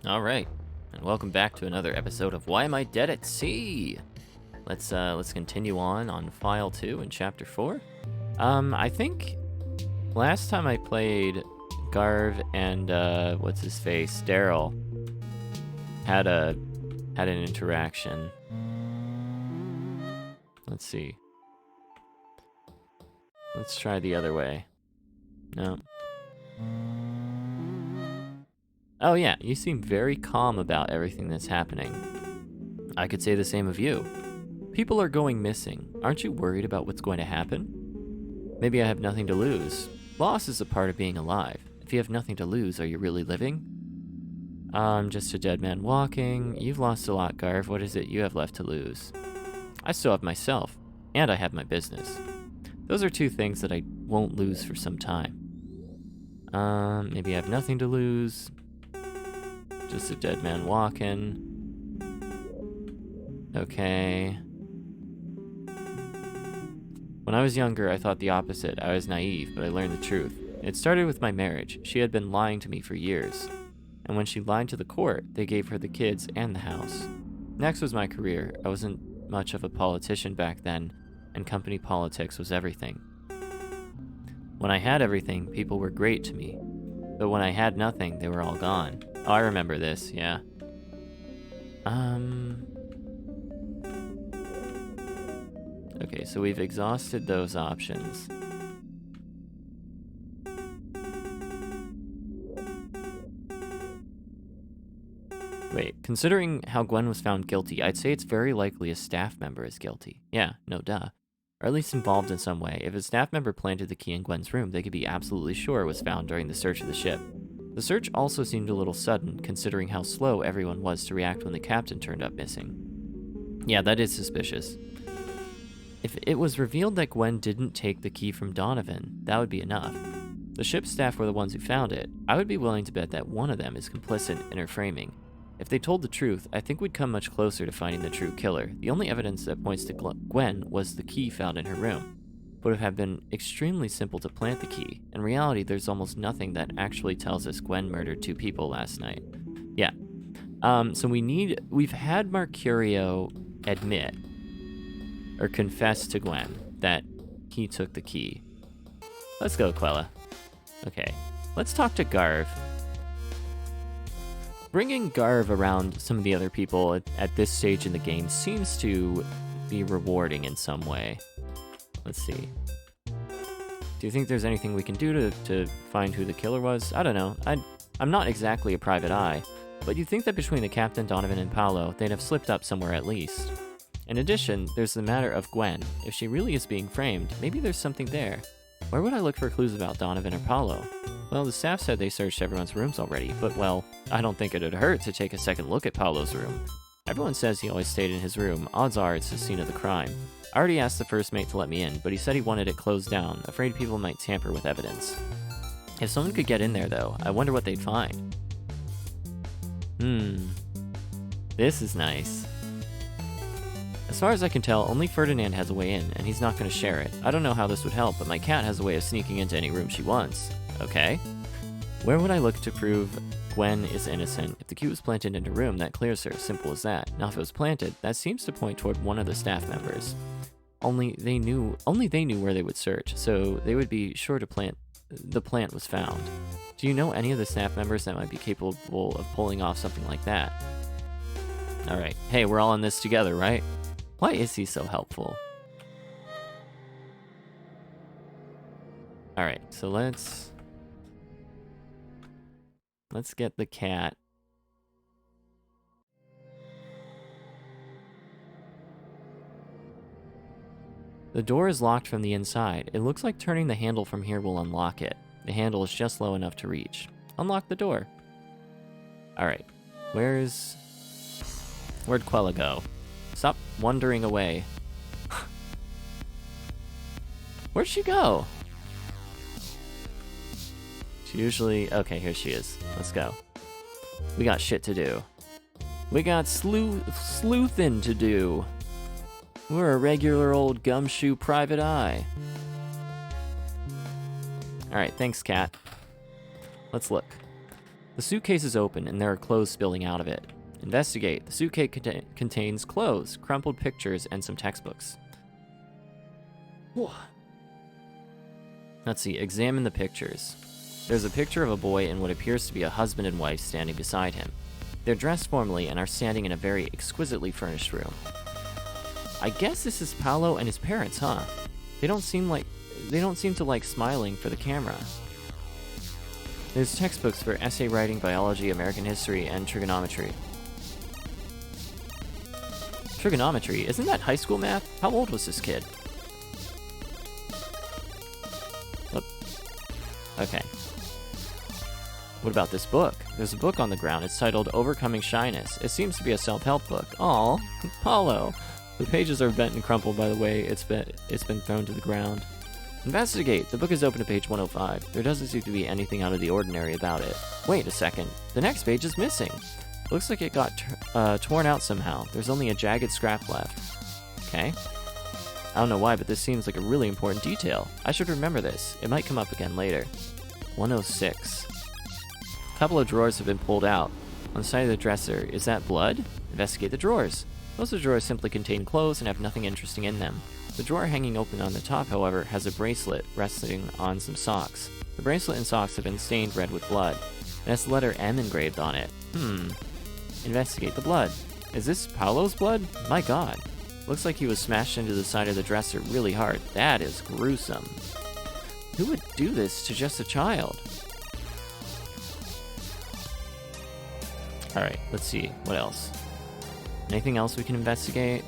All right, and welcome back to another episode of Why Am I Dead at Sea? Let's continue on file 2 in chapter 4. I think last time I played, Garv and what's his face, Daryl, had an interaction. Let's see. Let's try the other way. No. Oh yeah, you seem very calm about everything that's happening. I could say the same of you. People are going missing. Aren't you worried about what's going to happen? Maybe I have nothing to lose. Loss is a part of being alive. If you have nothing to lose, are you really living? I'm just a dead man walking. You've lost a lot, Garv. What is it you have left to lose? I still have myself, and I have my business. Those are two things that I won't lose for some time. Maybe I have nothing to lose. Just a dead man walking. Okay. When I was younger, I thought the opposite. I was naive, but I learned the truth. It started with my marriage. She had been lying to me for years. And when she lied to the court, they gave her the kids and the house. Next was my career. I wasn't much of a politician back then, and company politics was everything. When I had everything, people were great to me. But when I had nothing, they were all gone. Oh, I remember this, yeah. Okay, so we've exhausted those options. Wait, considering how Gwen was found guilty, I'd say it's very likely a staff member is guilty. Yeah, no duh. Or at least involved in some way. If a staff member planted the key in Gwen's room, they could be absolutely sure it was found during the search of the ship. The search also seemed a little sudden, considering how slow everyone was to react when the captain turned up missing. Yeah, that is suspicious. If it was revealed that Gwen didn't take the key from Donovan, that would be enough. The ship's staff were the ones who found it. I would be willing to bet that one of them is complicit in her framing. If they told the truth, I think we'd come much closer to finding the true killer. The only evidence that points to Gwen was the key found in her room. It would have been extremely simple to plant the key. In reality, there's almost nothing that actually tells us Gwen murdered 2 people last night. Yeah. So we've had Mercurio admit, or confess to Gwen, that he took the key. Let's go, Quella. Okay, let's talk to Garv. Bringing Garv around some of the other people at this stage in the game seems to be rewarding in some way. Let's see. Do you think there's anything we can do to find who the killer was? I don't know. I'm not exactly a private eye, but you'd think that between the captain, Donovan, and Paolo, they'd have slipped up somewhere at least. In addition, there's the matter of Gwen. If she really is being framed, maybe there's something there. Where would I look for clues about Donovan or Paolo? Well, the staff said they searched everyone's rooms already, but well, I don't think it'd hurt to take a second look at Paolo's room. Everyone says he always stayed in his room. Odds are it's the scene of the crime. I already asked the first mate to let me in, but he said he wanted it closed down, afraid people might tamper with evidence. If someone could get in there, though, I wonder what they'd find. This is nice. As far as I can tell, only Ferdinand has a way in, and he's not going to share it. I don't know how this would help, but my cat has a way of sneaking into any room she wants. Okay. Where would I look to prove Gwen is innocent? If the key was planted in a room, that clears her. Simple as that. Now, if it was planted, that seems to point toward one of the staff members. Only they knew where they would search, so they would be sure to plant. The plant was found. Do you know any of the staff members that might be capable of pulling off something like that? All right. Hey, we're all in this together, right? Why is he so helpful? All right, so let's get the cat. The door is locked from the inside. It looks like turning the handle from here will unlock it. The handle is just low enough to reach. Unlock the door. All right, where'd Quella go? Stop wandering away. Where'd she go? She usually... Okay, here she is. Let's go. We got shit to do. We got sleuthin' to do. We're a regular old gumshoe private eye. Alright, thanks, cat. Let's look. The suitcase is open and there are clothes spilling out of it. Investigate. The suitcase contains clothes, crumpled pictures, and some textbooks. Let's see. Examine the pictures. There's a picture of a boy and what appears to be a husband and wife standing beside him. They're dressed formally and are standing in a very exquisitely furnished room. I guess this is Paolo and his parents, huh? They don't seem to like smiling for the camera. There's textbooks for essay writing, biology, American history, and trigonometry. Trigonometry? Isn't that high school math? How old was this kid? Whoop. Okay. What about this book? There's a book on the ground. It's titled Overcoming Shyness. It seems to be a self-help book. Aw, Paulo. The pages are bent and crumpled by the way it's been thrown to the ground. Investigate. The book is open to page 105. There doesn't seem to be anything out of the ordinary about it. Wait a second. The next page is missing. Looks like it got torn out somehow. There's only a jagged scrap left. Okay. I don't know why, but this seems like a really important detail. I should remember this. It might come up again later. 106. A couple of drawers have been pulled out. On the side of the dresser, is that blood? Investigate the drawers. Most of the drawers simply contain clothes and have nothing interesting in them. The drawer hanging open on the top, however, has a bracelet resting on some socks. The bracelet and socks have been stained red with blood. It has the letter M engraved on it. Investigate the blood. Is this Paolo's blood? My god. Looks like he was smashed into the side of the dresser really hard. That is gruesome. Who would do this to just a child? Alright, let's see. What else? Anything else we can investigate?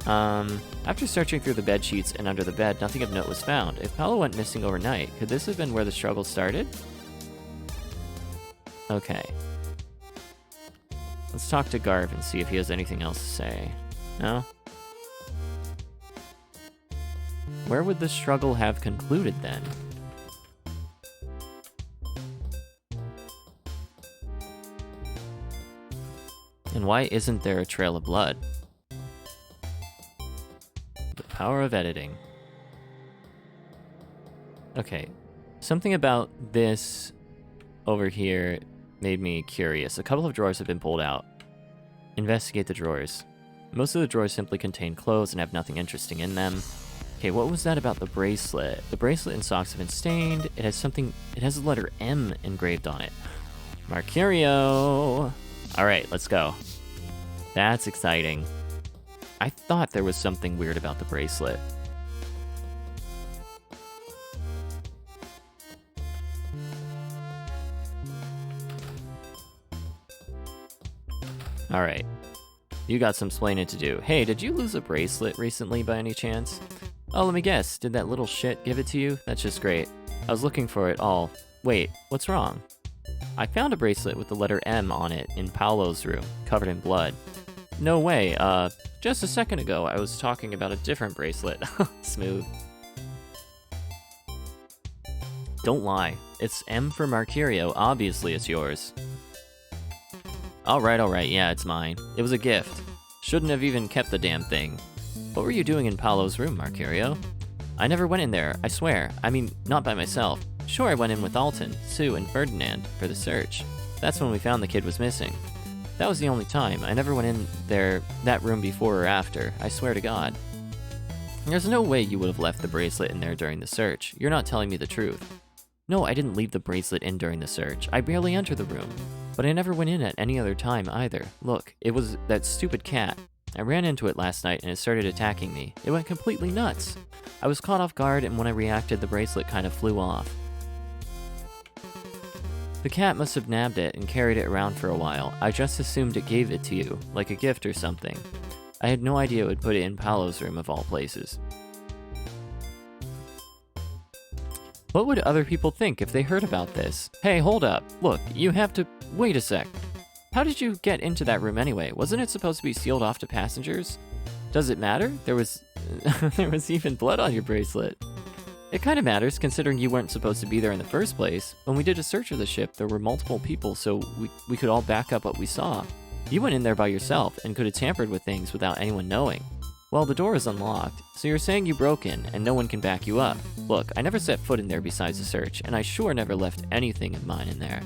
After searching through the bed sheets and under the bed, nothing of note was found. If Paolo went missing overnight, could this have been where the struggle started? Okay. Let's talk to Garv and see if he has anything else to say. No? Where would the struggle have concluded then? And why isn't there a trail of blood? The power of editing. Okay, something about this over here made me curious. A couple of drawers have been pulled out. Investigate the drawers. Most of the drawers simply contain clothes and have nothing interesting in them. Okay, what was that about the bracelet? The bracelet and socks have been stained. It has the letter M engraved on it. Mercurio! Alright, let's go. That's exciting. I thought there was something weird about the bracelet. Alright. You got some explaining to do. Hey, did you lose a bracelet recently by any chance? Oh, let me guess. Did that little shit give it to you? That's just great. I was looking for it all. Wait, what's wrong? I found a bracelet with the letter M on it in Paolo's room, covered in blood. No way, just a second ago I was talking about a different bracelet. Smooth. Don't lie. It's M for Mercurio. Obviously it's yours. Alright, yeah, it's mine. It was a gift. Shouldn't have even kept the damn thing. What were you doing in Paolo's room, Mercurio? I never went in there, I swear. I mean, not by myself. Sure, I went in with Alton, Sue, and Ferdinand for the search. That's when we found the kid was missing. That was the only time. I never went in that room before or after. I swear to God. There's no way you would have left the bracelet in there during the search. You're not telling me the truth. No, I didn't leave the bracelet in during the search. I barely entered the room. But I never went in at any other time either. Look, it was that stupid cat. I ran into it last night and it started attacking me. It went completely nuts. I was caught off guard and when I reacted, the bracelet kind of flew off. The cat must have nabbed it and carried it around for a while. I just assumed it gave it to you, like a gift or something. I had no idea it would put it in Paolo's room of all places. What would other people think if they heard about this? Hey, hold up. Look, you have to... Wait a sec. How did you get into that room anyway? Wasn't it supposed to be sealed off to passengers? Does it matter? There was even blood on your bracelet. It kind of matters, considering you weren't supposed to be there in the first place. When we did a search of the ship, there were multiple people, so we could all back up what we saw. You went in there by yourself, and could have tampered with things without anyone knowing. Well, the door is unlocked, so you're saying you broke in, and no one can back you up. Look, I never set foot in there besides the search, and I sure never left anything of mine in there.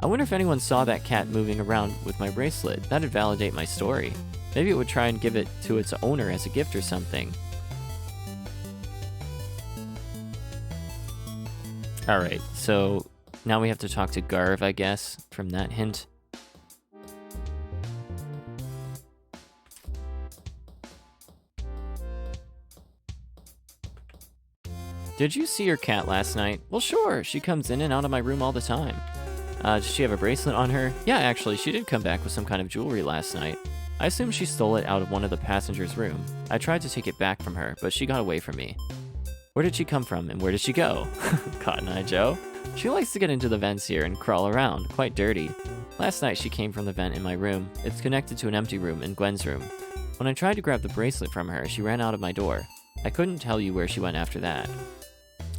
I wonder if anyone saw that cat moving around with my bracelet. That'd validate my story. Maybe it would try and give it to its owner as a gift or something. Alright, so now we have to talk to Garv, I guess, from that hint. Did you see your cat last night? Well, sure. She comes in and out of my room all the time. Does she have a bracelet on her? Yeah, actually, she did come back with some kind of jewelry last night. I assume she stole it out of one of the passengers' room. I tried to take it back from her, but she got away from me. Where did she come from, and where did she go? Cotton Eye Joe? She likes to get into the vents here and crawl around, quite dirty. Last night, she came from the vent in my room. It's connected to an empty room in Gwen's room. When I tried to grab the bracelet from her, she ran out of my door. I couldn't tell you where she went after that.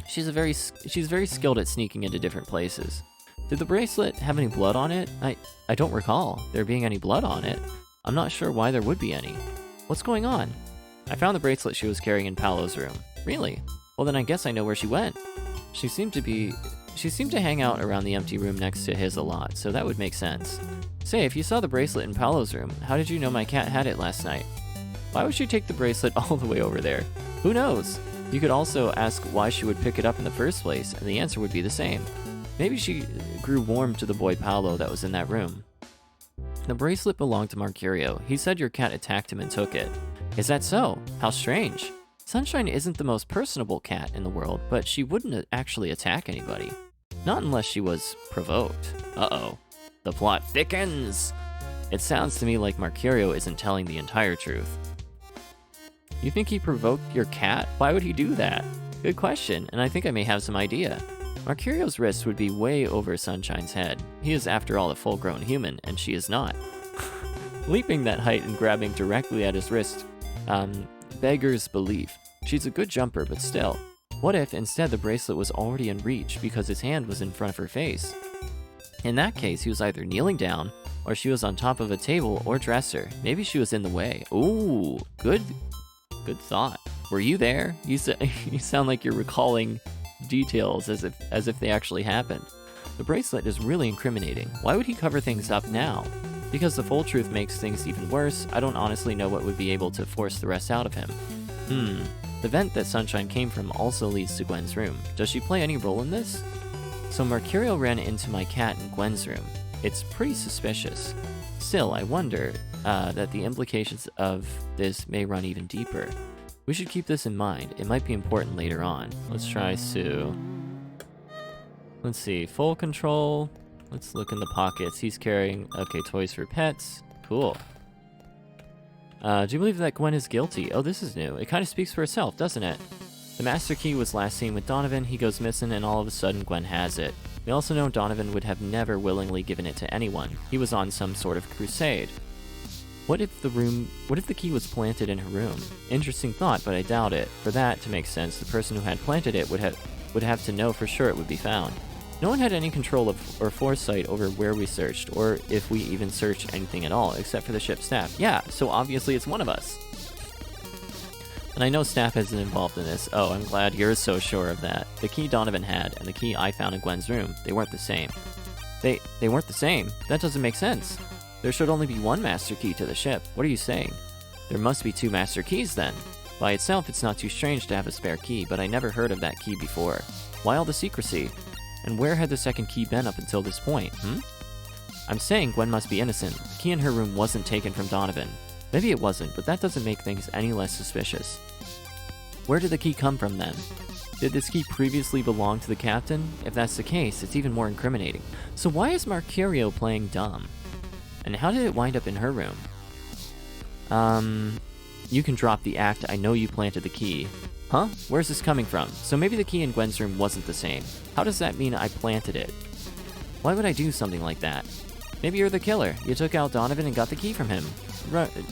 She's very skilled at sneaking into different places. Did the bracelet have any blood on it? I don't recall there being any blood on it. I'm not sure why there would be any. What's going on? I found the bracelet she was carrying in Paolo's room. Really? Well, then I guess I know where she went. She seemed to hang out around the empty room next to his a lot, so that would make sense. Say, if you saw the bracelet in Paolo's room, how did you know my cat had it last night? Why would she take the bracelet all the way over there? Who knows? You could also ask why she would pick it up in the first place, and the answer would be the same. Maybe she grew warm to the boy Paolo that was in that room. The bracelet belonged to Mercurio. He said your cat attacked him and took it. Is that so? How strange. Sunshine isn't the most personable cat in the world, but she wouldn't actually attack anybody. Not unless she was provoked. Uh-oh. The plot thickens! It sounds to me like Mercurio isn't telling the entire truth. You think he provoked your cat? Why would he do that? Good question, and I think I may have some idea. Mercurio's wrist would be way over Sunshine's head. He is, after all, a full-grown human, and she is not. Leaping that height and grabbing directly at his wrist, beggars belief. She's a good jumper, but still. What if, instead, the bracelet was already in reach because his hand was in front of her face? In that case, he was either kneeling down, or she was on top of a table or dresser. Maybe she was in the way. Ooh, good thought. Were you there? You sound like you're recalling details as if they actually happened. The bracelet is really incriminating. Why would he cover things up now? Because the full truth makes things even worse. I don't honestly know what would be able to force the rest out of him. The vent that Sunshine came from also leads to Gwen's room. Does she play any role in this? So Mercurio ran into my cat in Gwen's room. It's pretty suspicious. Still, I wonder that the implications of this may run even deeper. We should keep this in mind. It might be important later on. Let's try Sue. Let's see, full control. Let's look in the pockets. He's carrying, okay, toys for pets. Cool. Do you believe that Gwen is guilty? Oh, this is new. It kind of speaks for itself, doesn't it? The master key was last seen with Donovan. He goes missing, and all of a sudden Gwen has it. We also know Donovan would have never willingly given it to anyone. He was on some sort of crusade. What if the key was planted in her room? Interesting thought, but I doubt it. For that to make sense, the person who had planted it would have to know for sure it would be found. No one had any control of or foresight over where we searched, or if we even searched anything at all, except for the ship's staff. Yeah, so obviously it's one of us. And I know staff isn't involved in this. Oh, I'm glad you're so sure of that. The key Donovan had and the key I found in Gwen's room, they weren't the same. They weren't the same? That doesn't make sense. There should only be one master key to the ship. What are you saying? There must be two master keys then. By itself, it's not too strange to have a spare key, but I never heard of that key before. Why all the secrecy? And where had the second key been up until this point, I'm saying Gwen must be innocent. The key in her room wasn't taken from Donovan. Maybe it wasn't, but that doesn't make things any less suspicious. Where did the key come from then? Did this key previously belong to the captain? If that's the case, it's even more incriminating. So why is Mercurio playing dumb? And how did it wind up in her room? You can drop the act. I know you planted the key. Huh? Where's this coming from? So maybe the key in Gwen's room wasn't the same. How does that mean I planted it? Why would I do something like that? Maybe you're the killer. You took out Donovan and got the key from him.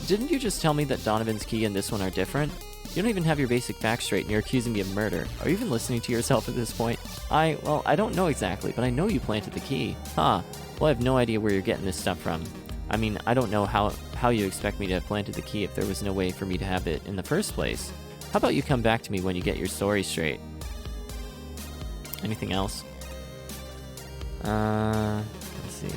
Didn't you just tell me that Donovan's key and this one are different? You don't even have your basic facts straight and you're accusing me of murder. Are you even listening to yourself at this point? I don't know exactly, but I know you planted the key. Huh. Well, I have no idea where you're getting this stuff from. I mean, I don't know how you expect me to have planted the key if there was no way for me to have it in the first place. How about you come back to me when you get your story straight? Anything else? Let's see.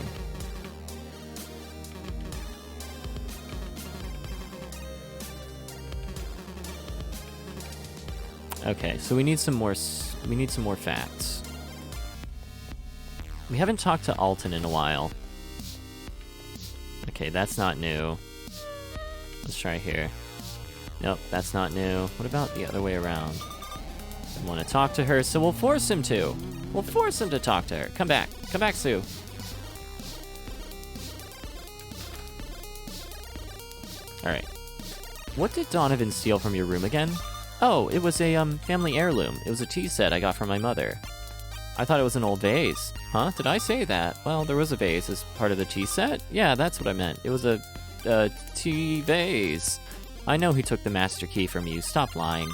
Okay, so we need some more facts. We haven't talked to Alton in a while. Okay, that's not new. Let's try here. Nope, that's not new. What about the other way around? I want to talk to her, so we'll force him to. We'll force him to talk to her. Come back. Come back, Sue. Alright. What did Donovan steal from your room again? Oh, it was a, family heirloom. It was a tea set I got from my mother. I thought it was an old vase. Huh? Did I say that? Well, there was a vase as part of the tea set. Yeah, that's what I meant. It was a tea vase. I know he took the master key from you. Stop lying.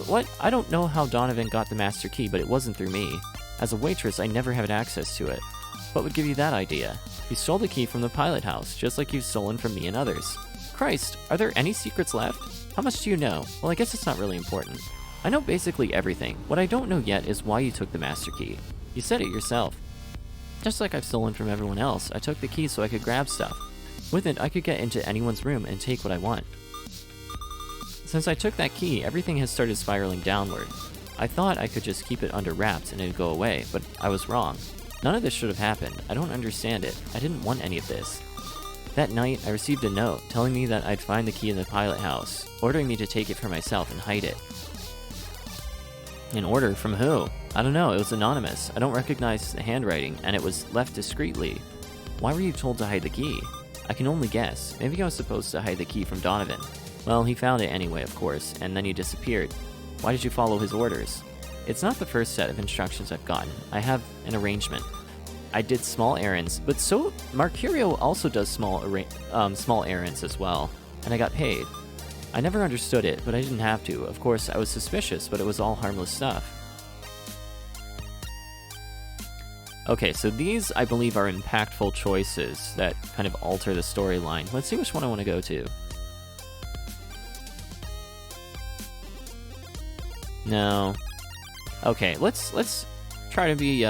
What? I don't know how Donovan got the master key, but it wasn't through me. As a waitress, I never had access to it. What would give you that idea? You stole the key from the pilot house, just like you've stolen from me and others. Christ, are there any secrets left? How much do you know? Well, I guess it's not really important. I know basically everything. What I don't know yet is why you took the master key. You said it yourself. Just like I've stolen from everyone else, I took the key so I could grab stuff. With it, I could get into anyone's room and take what I want. Since I took that key, everything has started spiraling downward. I thought I could just keep it under wraps and it'd go away, but I was wrong. None of this should have happened. I don't understand it. I didn't want any of this. That night, I received a note telling me that I'd find the key in the pilot house, ordering me to take it for myself and hide it. An order from who? I don't know, it was anonymous. I don't recognize the handwriting, and it was left discreetly. Why were you told to hide the key? I can only guess. Maybe I was supposed to hide the key from Donovan. Well, he found it anyway, of course, and then he disappeared. Why did you follow his orders? It's not the first set of instructions I've gotten. I have an arrangement. I did small errands, but so Mercurio also does small errands as well, and I got paid. I never understood it, but I didn't have to. Of course, I was suspicious, but it was all harmless stuff. Okay, so these, I believe, are impactful choices that kind of alter the storyline. Let's see which one I want to go to. No. Okay, let's try to be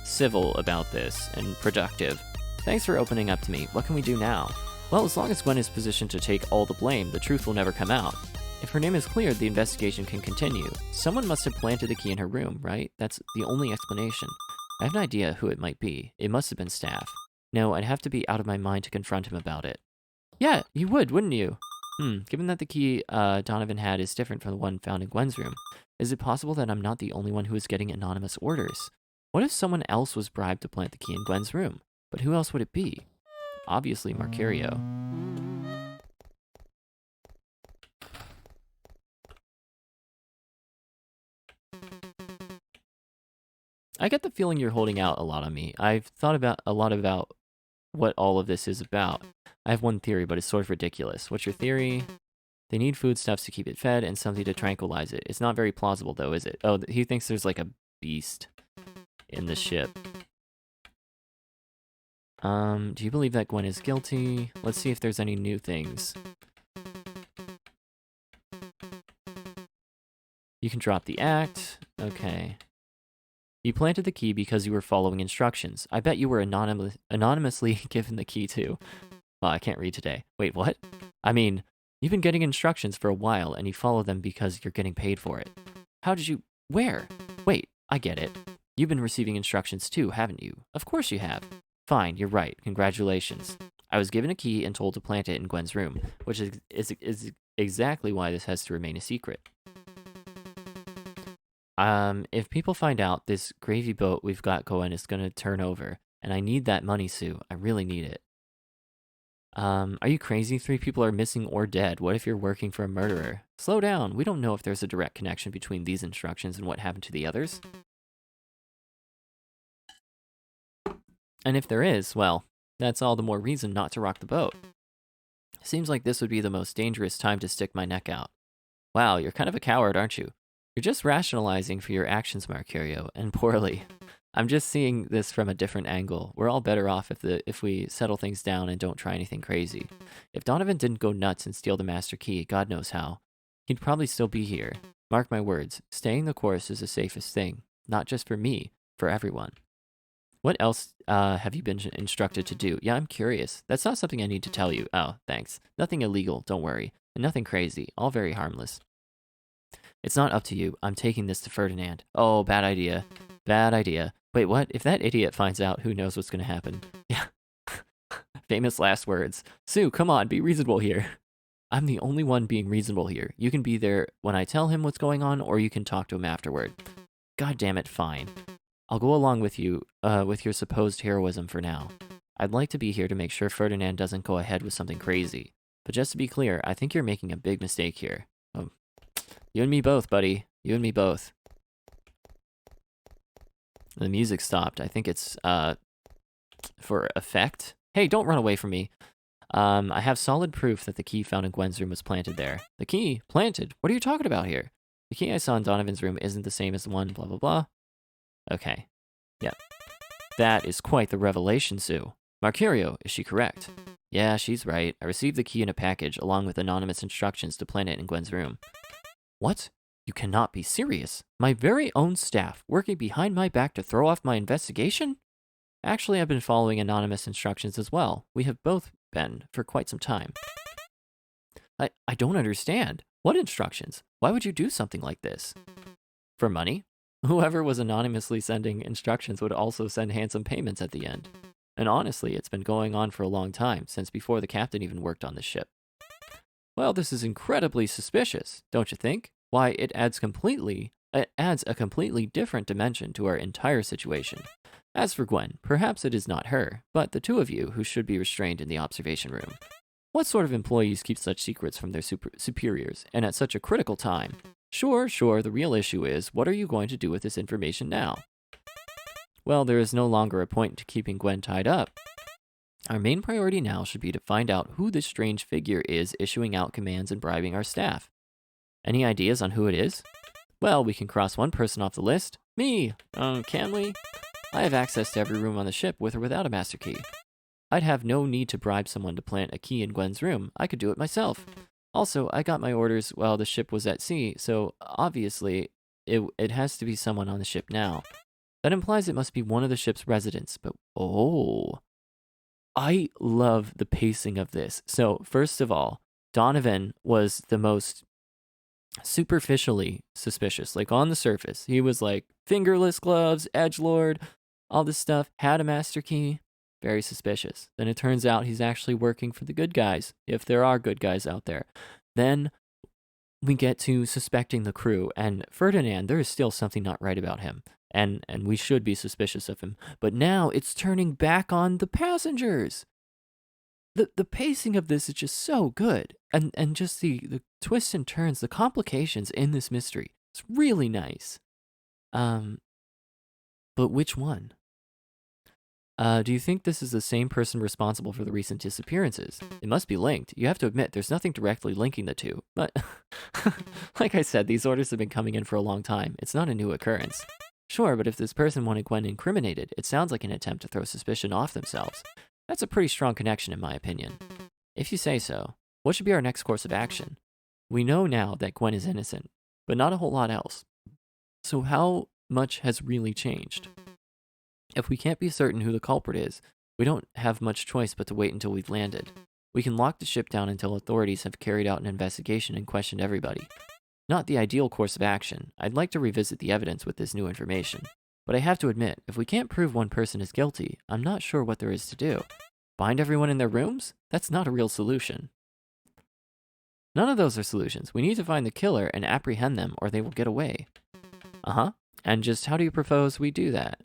civil about this and productive. Thanks for opening up to me. What can we do now? Well, as long as Gwen is positioned to take all the blame, the truth will never come out. If her name is cleared, the investigation can continue. Someone must have planted the key in her room, right? That's the only explanation. I have an idea who it might be. It must have been Staff. No, I'd have to be out of my mind to confront him about it. Yeah, you would, wouldn't you? Given that the key Donovan had is different from the one found in Gwen's room, is it possible that I'm not the only one who is getting anonymous orders? What if someone else was bribed to plant the key in Gwen's room? But who else would it be? Obviously Mercurio. I get the feeling you're holding out a lot on me. I've thought about a lot about what all of this is about. I have one theory, but it's sort of ridiculous. What's your theory? They need foodstuffs to keep it fed and something to tranquilize it. It's not very plausible, though, is it? Oh, he thinks there's like a beast in the ship. Do you believe that Gwen is guilty? Let's see if there's any new things. You can drop the act. Okay. You planted the key because you were following instructions. I bet you were anonymously given the key too. Oh, I can't read today. Wait, what? I mean, you've been getting instructions for a while and you follow them because you're getting paid for it. How did you... Where? Wait, I get it. You've been receiving instructions too, haven't you? Of course you have. Fine, you're right. Congratulations. I was given a key and told to plant it in Gwen's room, which is exactly why this has to remain a secret. If people find out, this gravy boat we've got going is going to turn over, and I need that money, Sue. I really need it. Are you crazy? 3 people are missing or dead. What if you're working for a murderer? Slow down. We don't know if there's a direct connection between these instructions and what happened to the others. And if there is, well, that's all the more reason not to rock the boat. Seems like this would be the most dangerous time to stick my neck out. Wow, you're kind of a coward, aren't you? You're just rationalizing for your actions, Mercurio, and poorly. I'm just seeing this from a different angle. We're all better off if we settle things down and don't try anything crazy. If Donovan didn't go nuts and steal the master key, God knows how, he'd probably still be here. Mark my words, staying the course is the safest thing. Not just for me, for everyone. What else have you been instructed to do? Yeah, I'm curious. That's not something I need to tell you. Oh, thanks. Nothing illegal, don't worry. And nothing crazy. All very harmless. It's not up to you. I'm taking this to Ferdinand. Oh, bad idea. Bad idea. Wait, what? If that idiot finds out, who knows what's going to happen? Yeah. Famous last words. Sue, come on, be reasonable here. I'm the only one being reasonable here. You can be there when I tell him what's going on, or you can talk to him afterward. God damn it, fine. I'll go along with you, with your supposed heroism for now. I'd like to be here to make sure Ferdinand doesn't go ahead with something crazy. But just to be clear, I think you're making a big mistake here. Oh, you and me both, buddy. You and me both. The music stopped. I think it's, for effect. Hey, don't run away from me. I have solid proof that the key found in Gwen's room was planted there. The key? Planted? What are you talking about here? The key I saw in Donovan's room isn't the same as the one, blah, blah, blah. Okay. Yep. That is quite the revelation, Sue. Mercurio, is she correct? Yeah, she's right. I received the key in a package, along with anonymous instructions to plant it in Gwen's room. What? You cannot be serious. My very own staff working behind my back to throw off my investigation? Actually, I've been following anonymous instructions as well. We have both been for quite some time. I don't understand. What instructions? Why would you do something like this? For money? Whoever was anonymously sending instructions would also send handsome payments at the end. And honestly, it's been going on for a long time, since before the captain even worked on the ship. Well, this is incredibly suspicious, don't you think? Why, it adds a completely different dimension to our entire situation. As for Gwen, perhaps it is not her, but the two of you who should be restrained in the observation room. What sort of employees keep such secrets from their superiors, and at such a critical time? Sure, the real issue is, what are you going to do with this information now? Well, there is no longer a point to keeping Gwen tied up. Our main priority now should be to find out who this strange figure is issuing out commands and bribing our staff. Any ideas on who it is? Well, we can cross one person off the list. Me! Can we? I have access to every room on the ship, with or without a master key. I'd have no need to bribe someone to plant a key in Gwen's room. I could do it myself. Also, I got my orders while the ship was at sea, so obviously it has to be someone on the ship now. That implies it must be one of the ship's residents, but oh, I love the pacing of this. So first of all, Donovan was the most superficially suspicious. Like on the surface, he was like fingerless gloves, edgelord, all this stuff, had a master key. Very suspicious. Then it turns out he's actually working for the good guys, if there are good guys out there. Then we get to suspecting the crew, and Ferdinand, there is still something not right about him, and we should be suspicious of him. But now it's turning back on the passengers. The pacing of this is just so good, and just the twists and turns, the complications in this mystery. It's really nice. But which one? Do you think this is the same person responsible for the recent disappearances? It must be linked. You have to admit, there's nothing directly linking the two. But, like I said, these orders have been coming in for a long time. It's not a new occurrence. Sure, but if this person wanted Gwen incriminated, it sounds like an attempt to throw suspicion off themselves. That's a pretty strong connection, in my opinion. If you say so, what should be our next course of action? We know now that Gwen is innocent, but not a whole lot else. So how much has really changed? If we can't be certain who the culprit is, we don't have much choice but to wait until we've landed. We can lock the ship down until authorities have carried out an investigation and questioned everybody. Not the ideal course of action. I'd like to revisit the evidence with this new information. But I have to admit, if we can't prove one person is guilty, I'm not sure what there is to do. Bind everyone in their rooms? That's not a real solution. None of those are solutions. We need to find the killer and apprehend them, or they will get away. And just how do you propose we do that?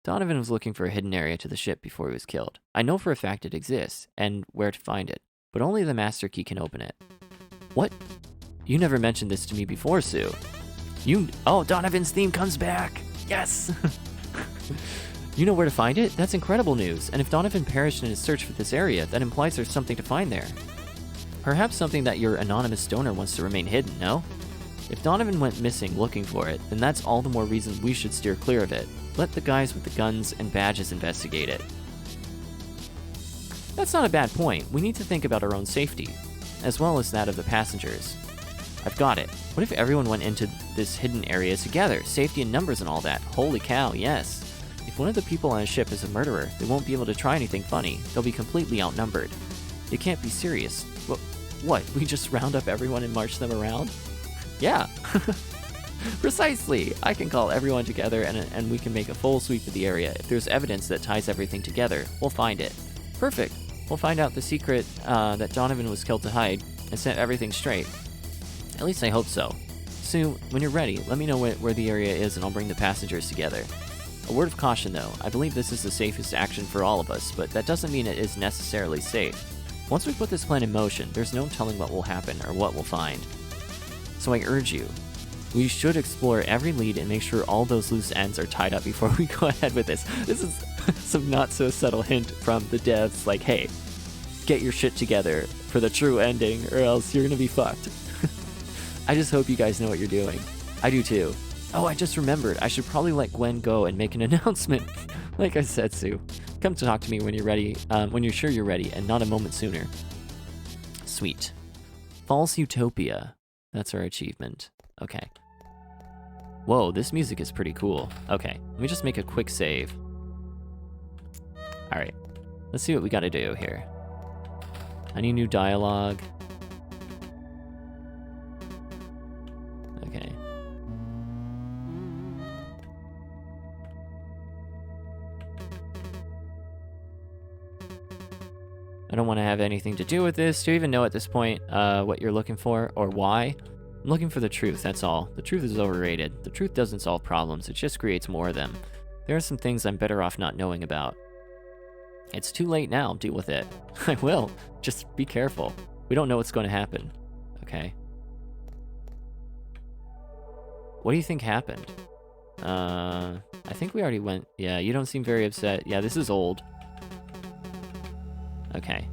Donovan was looking for a hidden area to the ship before he was killed. I know for a fact it exists, and where to find it, but only the master key can open it. What? You never mentioned this to me before, Sue. Oh, Donovan's theme comes back! Yes! You know where to find it? That's incredible news, and if Donovan perished in his search for this area, that implies there's something to find there. Perhaps something that your anonymous donor wants to remain hidden, no? If Donovan went missing looking for it, then that's all the more reason we should steer clear of it. Let the guys with the guns and badges investigate it. That's not a bad point. We need to think about our own safety, as well as that of the passengers. I've got it. What if everyone went into this hidden area together? Safety in numbers and all that. Holy cow, yes. If one of the people on a ship is a murderer, they won't be able to try anything funny. They'll be completely outnumbered. You can't be serious. What? We just round up everyone and march them around? Yeah. Precisely. I can call everyone together and we can make a full sweep of the area. If there's evidence that ties everything together, we'll find it. Perfect. We'll find out the secret that Donovan was killed to hide and set everything straight. At least I hope so. Sue, when you're ready, let me know where the area is and I'll bring the passengers together. A word of caution though, I believe this is the safest action for all of us, but that doesn't mean it is necessarily safe. Once we put this plan in motion, there's no telling what will happen or what we'll find. So I urge you, we should explore every lead and make sure all those loose ends are tied up before we go ahead with this. This is some not so subtle hint from the devs like, hey, get your shit together for the true ending or else you're gonna be fucked. I just hope you guys know what you're doing. I do too. Oh, I just remembered. I should probably let Gwen go and make an announcement. Like I said, Sue, come to talk to me when you're ready, when you're sure you're ready, and not a moment sooner. Sweet. False Utopia. That's our achievement. Okay. Whoa, this music is pretty cool. Okay, let me just make a quick save. Alright, let's see what we gotta do here. Any new dialogue? Okay. I don't want to have anything to do with this. Do you even know at this point what you're looking for or why? I'm looking for the truth, that's all. The truth is overrated. The truth doesn't solve problems, it just creates more of them. There are some things I'm better off not knowing about. It's too late now, deal with it. I will, just be careful. We don't know what's going to happen. Okay. What do you think happened? I think we already went, yeah, you don't seem very upset. Yeah, this is old. Okay.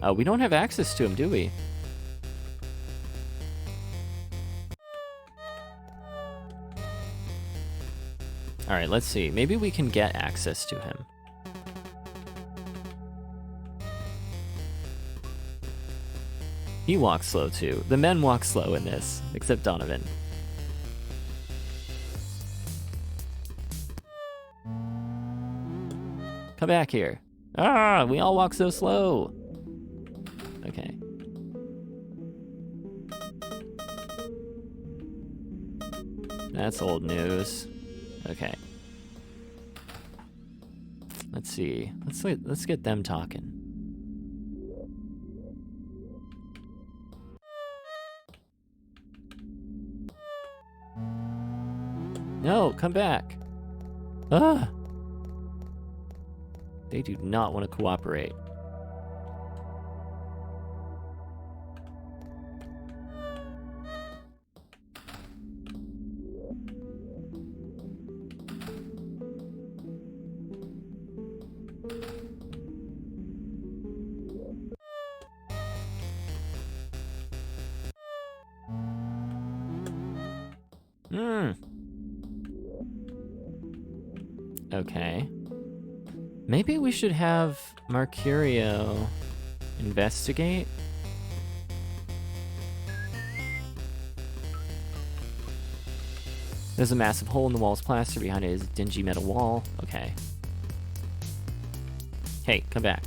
Oh, we don't have access to him, do we? Alright, let's see. Maybe we can get access to him. He walks slow too. The men walk slow in this, except Donovan. Come back here. Ah, we all walk so slow. Okay. That's old news. Okay. Let's see. Let's get them talking. No, come back. Ah. They do not want to cooperate. Okay. Maybe we should have Mercurio investigate? There's a massive hole in the wall's plaster. Behind it is a dingy metal wall. Okay. Hey, come back.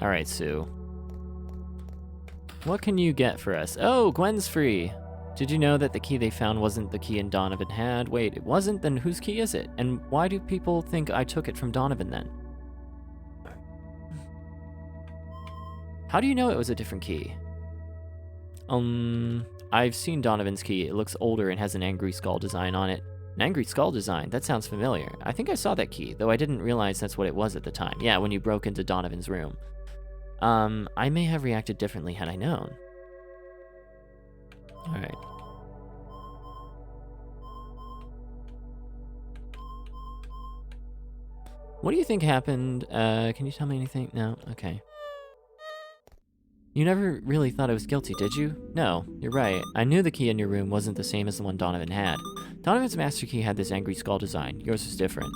Alright, Sue. What can you get for us? Oh, Gwen's free! Did you know that the key they found wasn't the key Donovan had? Wait, it wasn't? Then whose key is it? And why do people think I took it from Donovan then? How do you know it was a different key? I've seen Donovan's key. It looks older and has an angry skull design on it. An angry skull design? That sounds familiar. I think I saw that key, though I didn't realize that's what it was at the time. Yeah, when you broke into Donovan's room. I may have reacted differently had I known. Alright. What do you think happened? Can you tell me anything? No? Okay. You never really thought I was guilty, did you? No, you're right. I knew the key in your room wasn't the same as the one Donovan had. Donovan's master key had this angry skull design. Yours was different.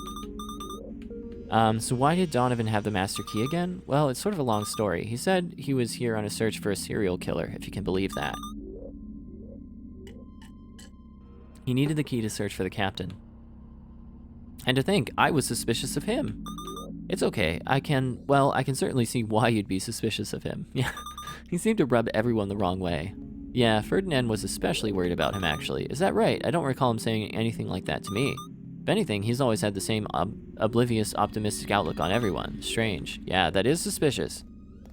So why did Donovan have the master key again? Well, it's sort of a long story. He said he was here on a search for a serial killer, if you can believe that. He needed the key to search for the captain. And to think, I was suspicious of him. It's okay. I can certainly see why you'd be suspicious of him. Yeah, he seemed to rub everyone the wrong way. Yeah, Ferdinand was especially worried about him, actually. Is that right? I don't recall him saying anything like that to me. If anything, he's always had the same oblivious, optimistic outlook on everyone. Strange. Yeah, that is suspicious.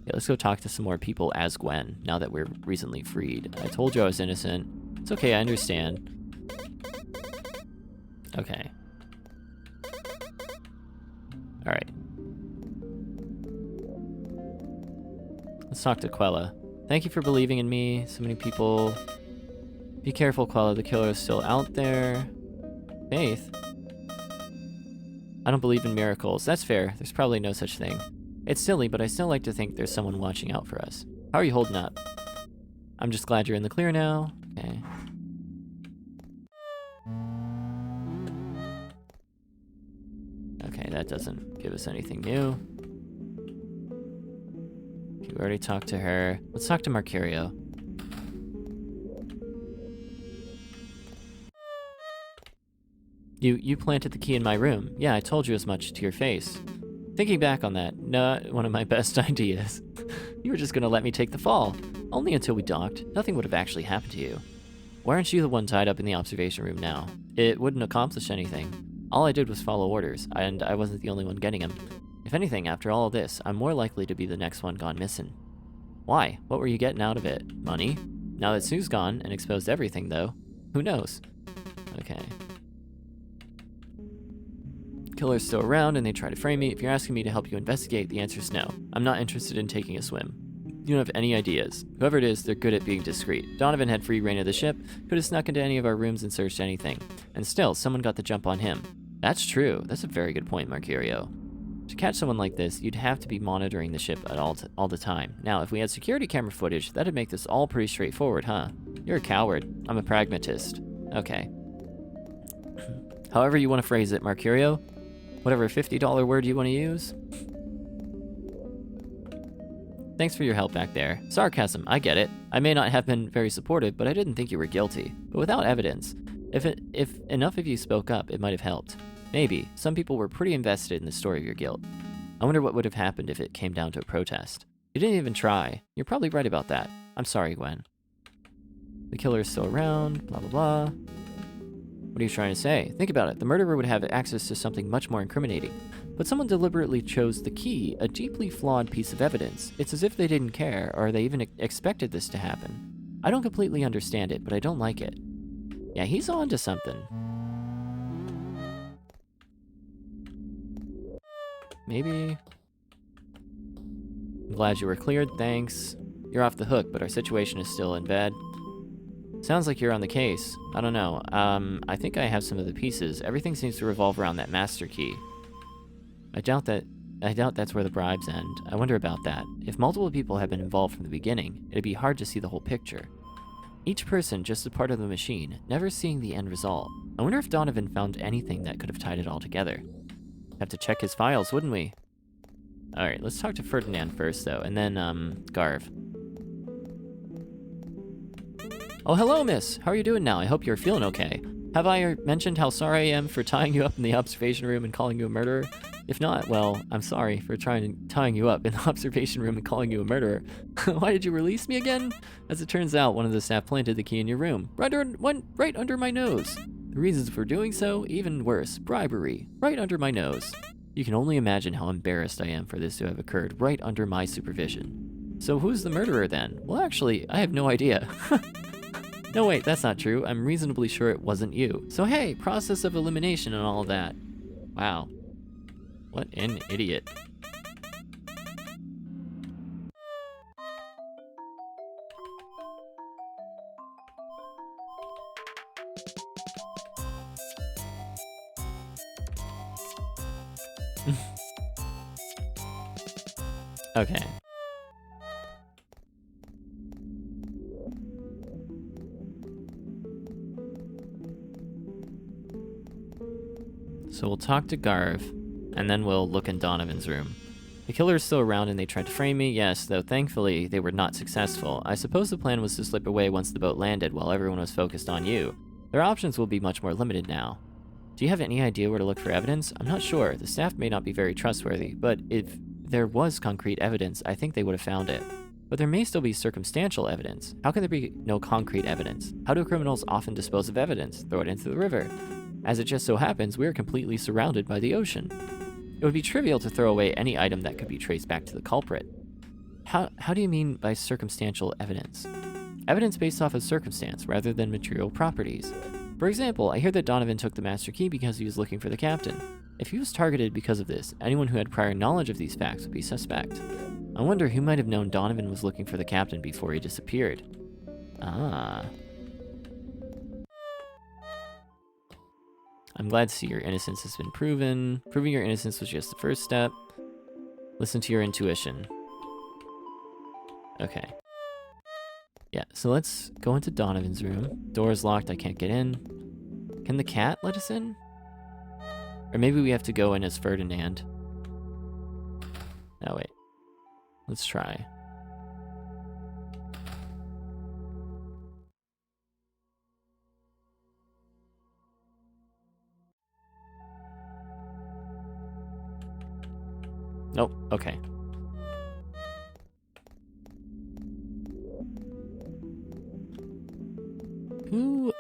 Okay, let's go talk to some more people as Gwen, now that we're recently freed. I told you I was innocent. It's okay, I understand. Okay. Alright. Let's talk to Quella. Thank you for believing in me. So many people. Be careful, Quella. The killer is still out there. Faith? I don't believe in miracles. That's fair. There's probably no such thing. It's silly, but I still like to think there's someone watching out for us. How are you holding up? I'm just glad you're in the clear now. Okay. Okay, that doesn't give us anything new. Okay, we already talked to her. Let's talk to Mercurio. You planted the key in my room. Yeah, I told you as much to your face. Thinking back on that, not one of my best ideas. You were just gonna let me take the fall. Only until we docked. Nothing would have actually happened to you. Why aren't you the one tied up in the observation room now? It wouldn't accomplish anything. All I did was follow orders, and I wasn't the only one getting them. If anything, after all this, I'm more likely to be the next one gone missing. Why? What were you getting out of it? Money? Now that Sue's gone and exposed everything, though, who knows? Okay. Killer's still around and they try to frame me. If you're asking me to help you investigate, the answer's no. I'm not interested in taking a swim. You don't have any ideas. Whoever it is, they're good at being discreet. Donovan had free reign of the ship, could have snuck into any of our rooms and searched anything. And still, someone got the jump on him. That's true. That's a very good point, Mercurio. To catch someone like this, you'd have to be monitoring the ship at all the time. Now, if we had security camera footage, that'd make this all pretty straightforward, huh? You're a coward. I'm a pragmatist. Okay. However you want to phrase it, Mercurio. Whatever $50 word you want to use. Thanks for your help back there. Sarcasm, I get it. I may not have been very supportive, but I didn't think you were guilty. But without evidence, if enough of you spoke up, it might have helped. Maybe. Some people were pretty invested in the story of your guilt. I wonder what would have happened if it came down to a protest. You didn't even try. You're probably right about that. I'm sorry, Gwen. The killer is still around, blah, blah, blah. What are you trying to say? Think about it. The murderer would have access to something much more incriminating. But someone deliberately chose the key, a deeply flawed piece of evidence. It's as if they didn't care, or they even expected this to happen. I don't completely understand it, but I don't like it. Yeah, he's on to something. Maybe. I'm glad you were cleared, thanks. You're off the hook, but our situation is still in bed. Sounds like you're on the case. I don't know. I think I have some of the pieces. Everything seems to revolve around that master key. I doubt that's where the bribes end. I wonder about that. If multiple people had been involved from the beginning, it'd be hard to see the whole picture. Each person just a part of the machine, never seeing the end result. I wonder if Donovan found anything that could have tied it all together. Have to check his files, wouldn't we? Alright, let's talk to Ferdinand first, though, and then, Garv. Oh, hello, miss. How are you doing now? I hope you're feeling okay. Have I mentioned how sorry I am for tying you up in the observation room and calling you a murderer? If not, well, I'm sorry for tying you up in the observation room and calling you a murderer. Why did you release me again? As it turns out, one of the staff planted the key in your room. Right under my nose. The reasons for doing so, even worse, bribery. Right under my nose. You can only imagine how embarrassed I am for this to have occurred right under my supervision. So who's the murderer then? Well, actually, I have no idea. No, wait, that's not true. I'm reasonably sure it wasn't you. So hey, process of elimination and all of that. Wow. What an idiot. Okay. So we'll talk to Garv, and then we'll look in Donovan's room. The killer is still around and they tried to frame me, yes, though thankfully they were not successful. I suppose the plan was to slip away once the boat landed while everyone was focused on you. Their options will be much more limited now. Do you have any idea where to look for evidence? I'm not sure. The staff may not be very trustworthy, but if there was concrete evidence, I think they would have found it. But there may still be circumstantial evidence. How can there be no concrete evidence? How do criminals often dispose of evidence? Throw it into the river. As it just so happens, we are completely surrounded by the ocean. It would be trivial to throw away any item that could be traced back to the culprit. How do you mean by circumstantial evidence? Evidence based off of circumstance rather than material properties. For example, I hear that Donovan took the master key because he was looking for the captain. If he was targeted because of this, anyone who had prior knowledge of these facts would be suspect. I wonder who might have known Donovan was looking for the captain before he disappeared. Ah. I'm glad to see your innocence has been proven. Proving your innocence was just the first step. Listen to your intuition. Okay. Yeah, so let's go into Donovan's room. Door is locked, I can't get in. Can the cat let us in? Or maybe we have to go in as Ferdinand. Oh, wait. Let's try. Nope, okay. Who...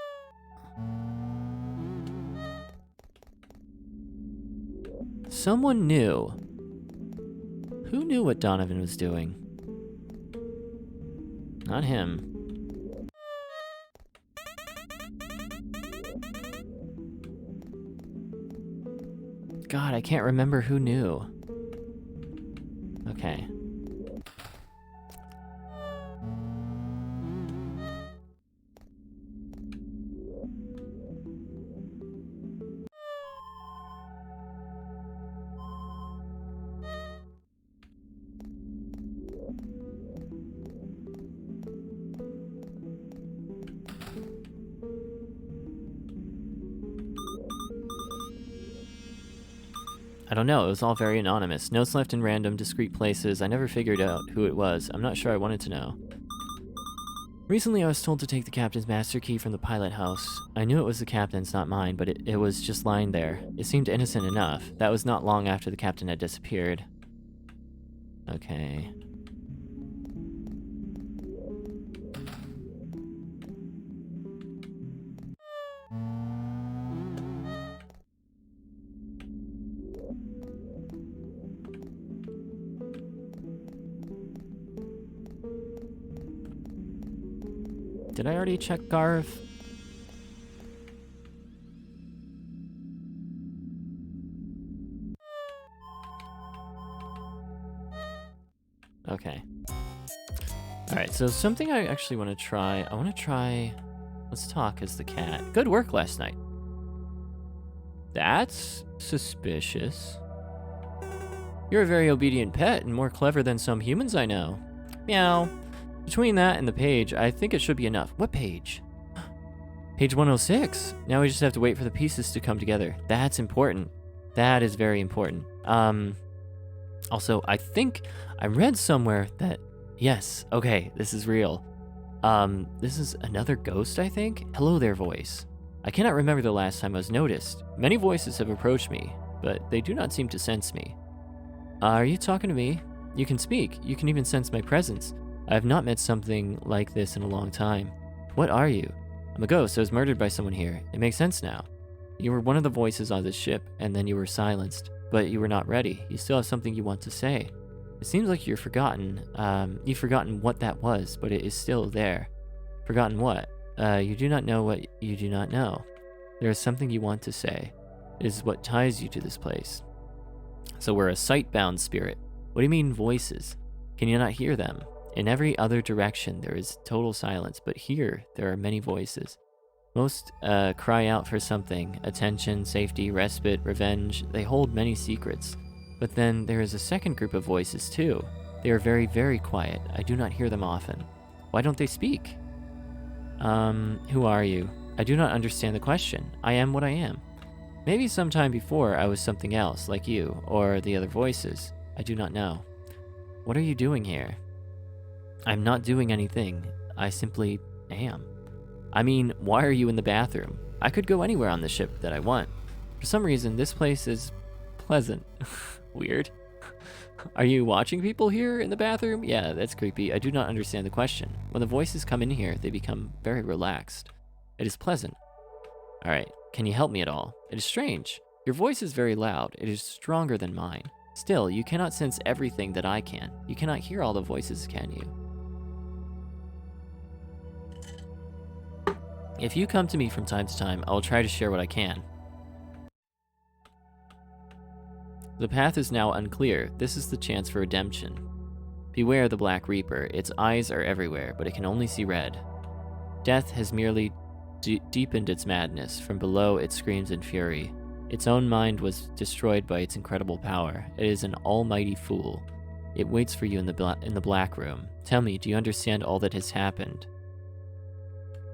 Someone knew. Who knew what Donovan was doing? Not him. God, I can't remember who knew. Okay. I don't know, it was all very anonymous. Notes left in random, discreet places. I never figured out who it was. I'm not sure I wanted to know. Recently I was told to take the captain's master key from the pilot house. I knew it was the captain's, not mine, but it was just lying there. It seemed innocent enough. That was not long after the captain had disappeared. Okay. Did I already check Garv? Okay. Alright, so something I actually want to try. I want to try... Let's talk as the cat. Good work last night. That's suspicious. You're a very obedient pet and more clever than some humans I know. Meow. Between that and the page, I think it should be enough. What page? Page 106. Now we just have to wait for the pieces to come together. That's important. That is very important. Also, I think I read somewhere that, yes, okay, this is real. This is another ghost, I think? Hello there, voice. I cannot remember the last time I was noticed. Many voices have approached me, but they do not seem to sense me. Are you talking to me? You can speak. You can even sense my presence. I have not met something like this in a long time. What are you? I'm a ghost. I was murdered by someone here. It makes sense now. You were one of the voices on this ship, and then you were silenced. But you were not ready. You still have something you want to say. It seems like you've forgotten what that was, but it is still there. Forgotten what? You do not know what you do not know. There is something you want to say. It is what ties you to this place. So we're a sight-bound spirit. What do you mean voices? Can you not hear them? In every other direction, there is total silence, but here, there are many voices. Most cry out for something: attention, safety, respite, revenge. They hold many secrets. But then there is a second group of voices too. They are very, very quiet. I do not hear them often. Why don't they speak? Who are you? I do not understand the question. I am what I am. Maybe sometime before I was something else, like you, or the other voices. I do not know. What are you doing here? I'm not doing anything. I simply am. I mean, why are you in the bathroom? I could go anywhere on the ship that I want. For some reason, this place is pleasant. Weird. Are you watching people here in the bathroom? Yeah, that's creepy. I do not understand the question. When the voices come in here, they become very relaxed. It is pleasant. Alright, can you help me at all? It is strange. Your voice is very loud. It is stronger than mine. Still, you cannot sense everything that I can. You cannot hear all the voices, can you? If you come to me from time to time, I will try to share what I can. The path is now unclear. This is the chance for redemption. Beware the Black Reaper. Its eyes are everywhere, but it can only see red. Death has merely deepened its madness. From below, it screams in fury. Its own mind was destroyed by its incredible power. It is an almighty fool. It waits for you in the Black Room. Tell me, do you understand all that has happened?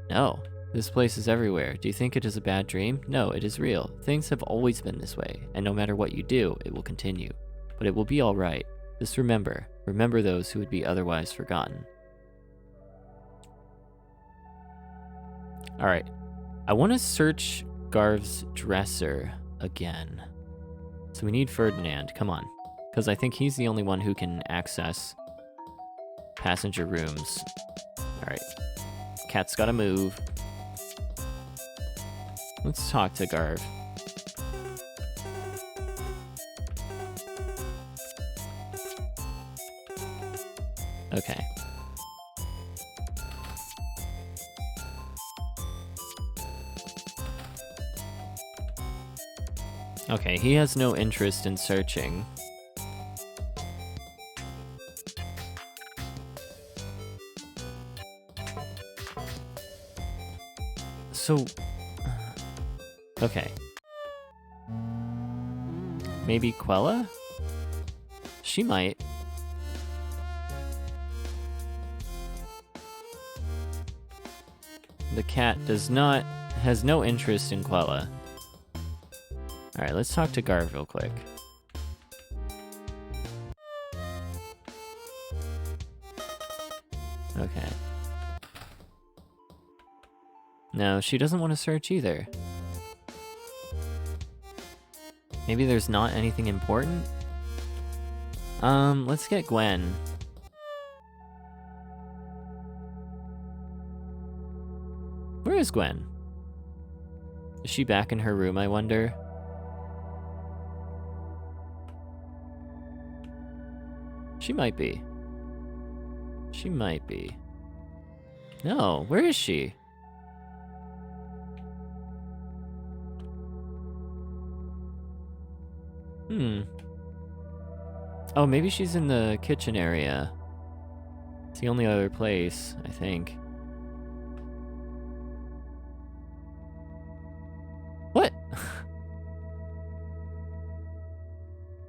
No. This place is everywhere. Do you think it is a bad dream? No, it is real. Things have always been this way, and no matter what you do, it will continue. But it will be all right. Just remember those who would be otherwise forgotten. Alright. I want to search Garv's dresser again. So we need Ferdinand. Come on. Because I think he's the only one who can access passenger rooms. Alright. Cat's gotta move. Let's talk to Garv. Okay. Okay, he has no interest in searching. So... okay. Maybe Quella? She might. The cat has no interest in Quella. Alright, let's talk to Garv real quick. Okay. No, she doesn't want to search either. Maybe there's not anything important? Let's get Gwen. Where is Gwen? Is she back in her room, I wonder? She might be. She might be. No, where is she? Oh, maybe she's in the kitchen area. It's the only other place, I think. What?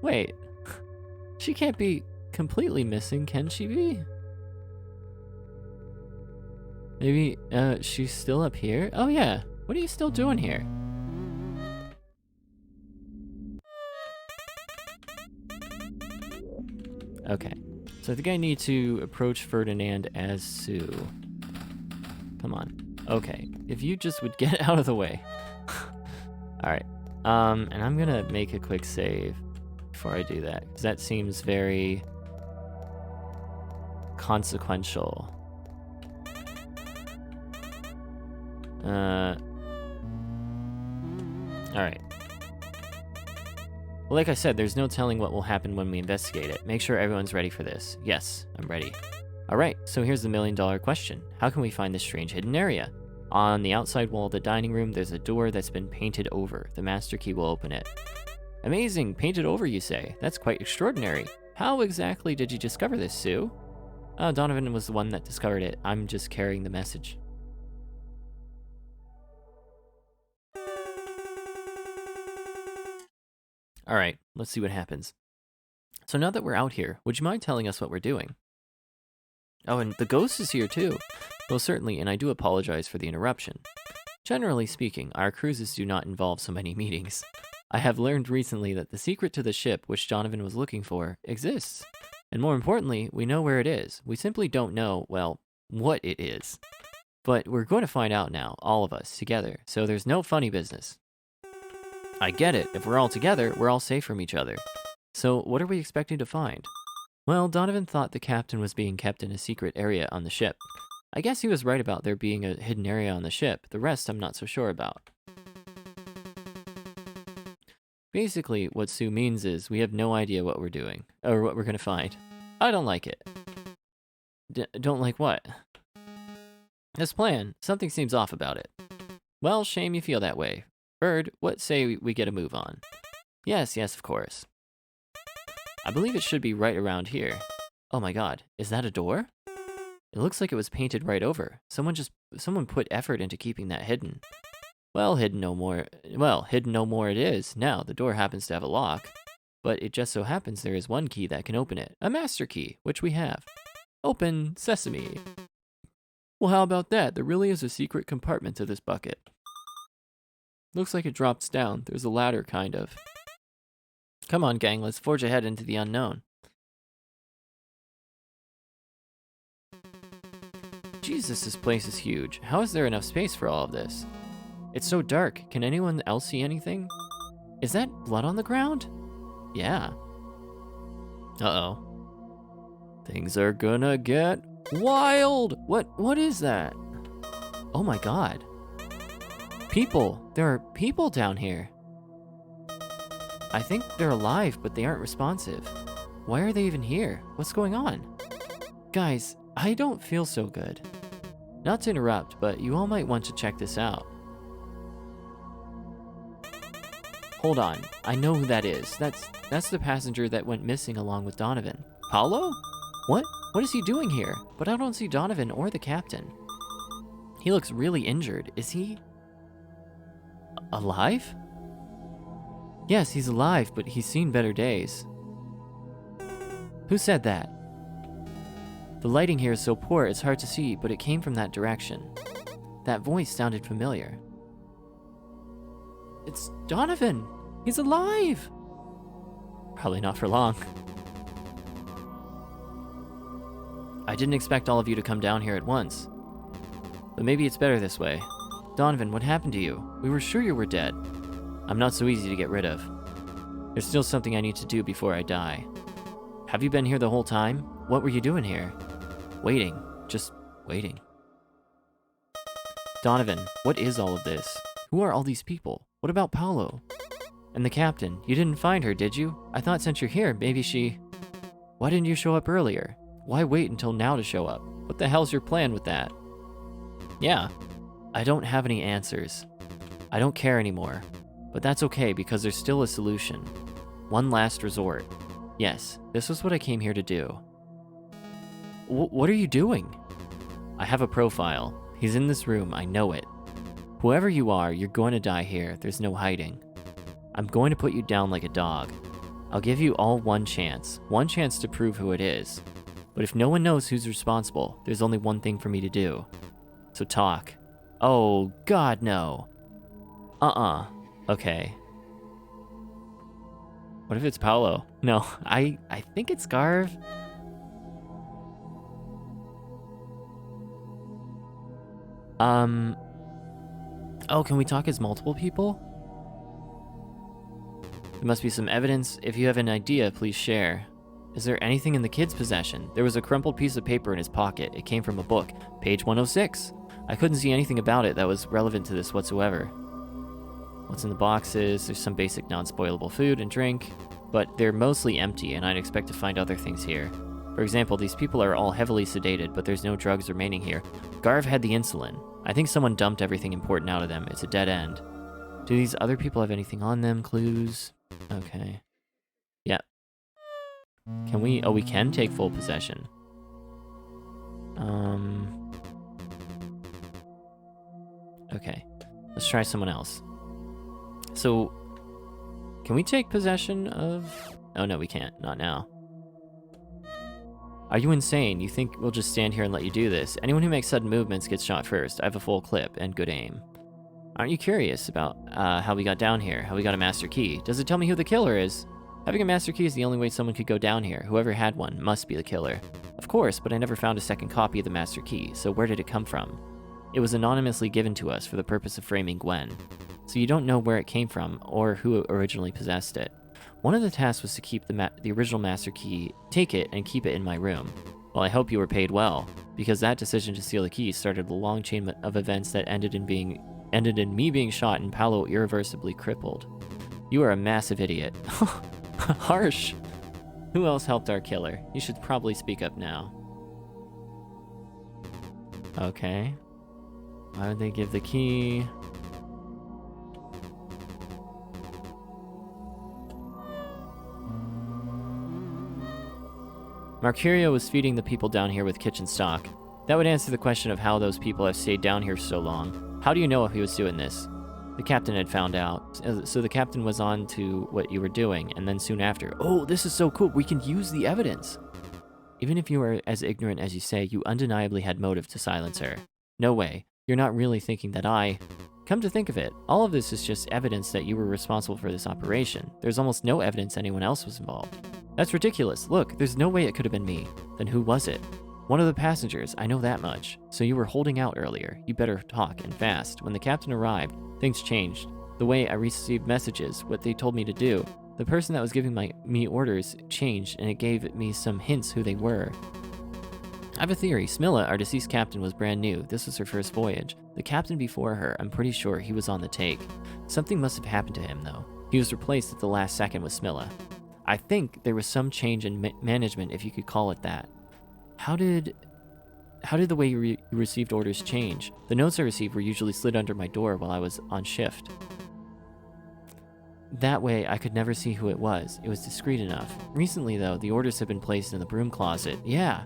Wait. She can't be completely missing, can she be? Maybe, she's still up here? Oh yeah, what are you still doing here? Okay, so I think I need to approach Ferdinand as Sue. Come on. Okay, if you just would get out of the way. Alright, and I'm gonna make a quick save before I do that, because that seems very consequential. Alright. Well, like I said, there's no telling what will happen when we investigate it. Make sure everyone's ready for this. Yes, I'm ready. Alright, so here's the million-dollar question. How can we find this strange hidden area? On the outside wall of the dining room, there's a door that's been painted over. The master key will open it. Amazing! Painted over, you say? That's quite extraordinary. How exactly did you discover this, Sue? Donovan was the one that discovered it. I'm just carrying the message. Alright, let's see what happens. So now that we're out here, would you mind telling us what we're doing? Oh, and the ghost is here too. Well, certainly, and I do apologize for the interruption. Generally speaking, our cruises do not involve so many meetings. I have learned recently that the secret to the ship which Donovan was looking for exists. And more importantly, we know where it is. We simply don't know, well, what it is. But we're going to find out now, all of us, together, so there's no funny business. I get it. If we're all together, we're all safe from each other. So what are we expecting to find? Well, Donovan thought the captain was being kept in a secret area on the ship. I guess he was right about there being a hidden area on the ship. The rest I'm not so sure about. Basically, what Sue means is we have no idea what we're doing, or what we're gonna find. I don't like it. Don't like what? This plan, something seems off about it. Well, shame you feel that way. Bird, what say we get a move on? Yes, of course. I believe it should be right around here. Oh my god, is that a door? It looks like it was painted right over. Someone put effort into keeping that hidden. Well, hidden no more it is. Now, the door happens to have a lock. But it just so happens there is one key that can open it. A master key, which we have. Open sesame. Well, how about that? There really is a secret compartment to this bucket. Looks like it drops down. There's a ladder, kind of. Come on, gang, let's forge ahead into the unknown. Jesus, this place is huge. How is there enough space for all of this? It's so dark. Can anyone else see anything? Is that blood on the ground? Yeah. Uh-oh. Things are gonna get wild! What is that? Oh my god. People! There are people down here. I think they're alive, but they aren't responsive. Why are they even here? What's going on? Guys, I don't feel so good. Not to interrupt, but you all might want to check this out. Hold on, I know who that is. That's the passenger that went missing along with Donovan. Paulo? What? What is he doing here? But I don't see Donovan or the captain. He looks really injured. Is he alive? Yes, he's alive, but he's seen better days. Who said that? The lighting here is so poor it's hard to see, but it came from that direction. That voice sounded familiar. It's Donovan! He's alive! Probably not for long. I didn't expect all of you to come down here at once. But maybe it's better this way. Donovan, what happened to you? We were sure you were dead. I'm not so easy to get rid of. There's still something I need to do before I die. Have you been here the whole time? What were you doing here? Waiting. Just waiting. Donovan, what is all of this? Who are all these people? What about Paulo? And the captain, you didn't find her, did you? I thought since you're here, maybe she... Why didn't you show up earlier? Why wait until now to show up? What the hell's your plan with that? Yeah, I don't have any answers. I don't care anymore. But that's okay because there's still a solution. One last resort. Yes, this was what I came here to do. What are you doing? I have a profile. He's in this room, I know it. Whoever you are, you're going to die here. There's no hiding. I'm going to put you down like a dog. I'll give you all one chance to prove who it is. But if no one knows who's responsible, there's only one thing for me to do. So talk. Oh, God, no. Okay. What if it's Paulo? No, I think it's Garv. Oh, can we talk as multiple people? There must be some evidence. If you have an idea, please share. Is there anything in the kid's possession? There was a crumpled piece of paper in his pocket. It came from a book, page 106. I couldn't see anything about it that was relevant to this whatsoever. What's in the boxes? There's some basic non-spoilable food and drink, but they're mostly empty, and I'd expect to find other things here. For example, these people are all heavily sedated, but there's no drugs remaining here. Garv had the insulin. I think someone dumped everything important out of them. It's a dead end. Do these other people have anything on them? Clues? Okay. Yep. Can we? Oh, we can take full possession. Okay. Let's try someone else. So, can we take possession of... Oh, no, we can't. Not now. Are you insane? You think we'll just stand here and let you do this? Anyone who makes sudden movements gets shot first. I have a full clip and good aim. Aren't you curious about how we got down here, how we got a master key? Does it tell me who the killer is? Having a master key is the only way someone could go down here. Whoever had one must be the killer. Of course, but I never found a second copy of the master key, so where did it come from? It was anonymously given to us for the purpose of framing Gwen. So you don't know where it came from or who originally possessed it. One of the tasks was to keep the original master key, take it, and keep it in my room. Well, I hope you were paid well, because that decision to steal the key started a long chain of events that ended in me being shot and Paolo irreversibly crippled. You are a massive idiot. Harsh! Who else helped our killer? You should probably speak up now. Okay. Why would they give the key? Mercurio was feeding the people down here with kitchen stock. That would answer the question of how those people have stayed down here so long. How do you know if he was doing this? The captain had found out. So the captain was on to what you were doing, and then soon after, oh, this is so cool, we can use the evidence. Even if you were as ignorant as you say, you undeniably had motive to silence her. No way. You're not really thinking that I... Come to think of it, all of this is just evidence that you were responsible for this operation. There's almost no evidence anyone else was involved. That's ridiculous. Look, there's no way it could have been me. Then who was it? One of the passengers, I know that much. So you were holding out earlier. You better talk, and fast. When the captain arrived, things changed. The way I received messages, what they told me to do. The person that was giving me orders changed, and it gave me some hints who they were. I have a theory. Smilla, our deceased captain, was brand new. This was her first voyage. The captain before her, I'm pretty sure he was on the take. Something must have happened to him, though. He was replaced at the last second with Smilla. I think there was some change in management, if you could call it that. How did the way you received orders change? The notes I received were usually slid under my door while I was on shift. That way, I could never see who it was. It was discreet enough. Recently, though, the orders have been placed in the broom closet. Yeah.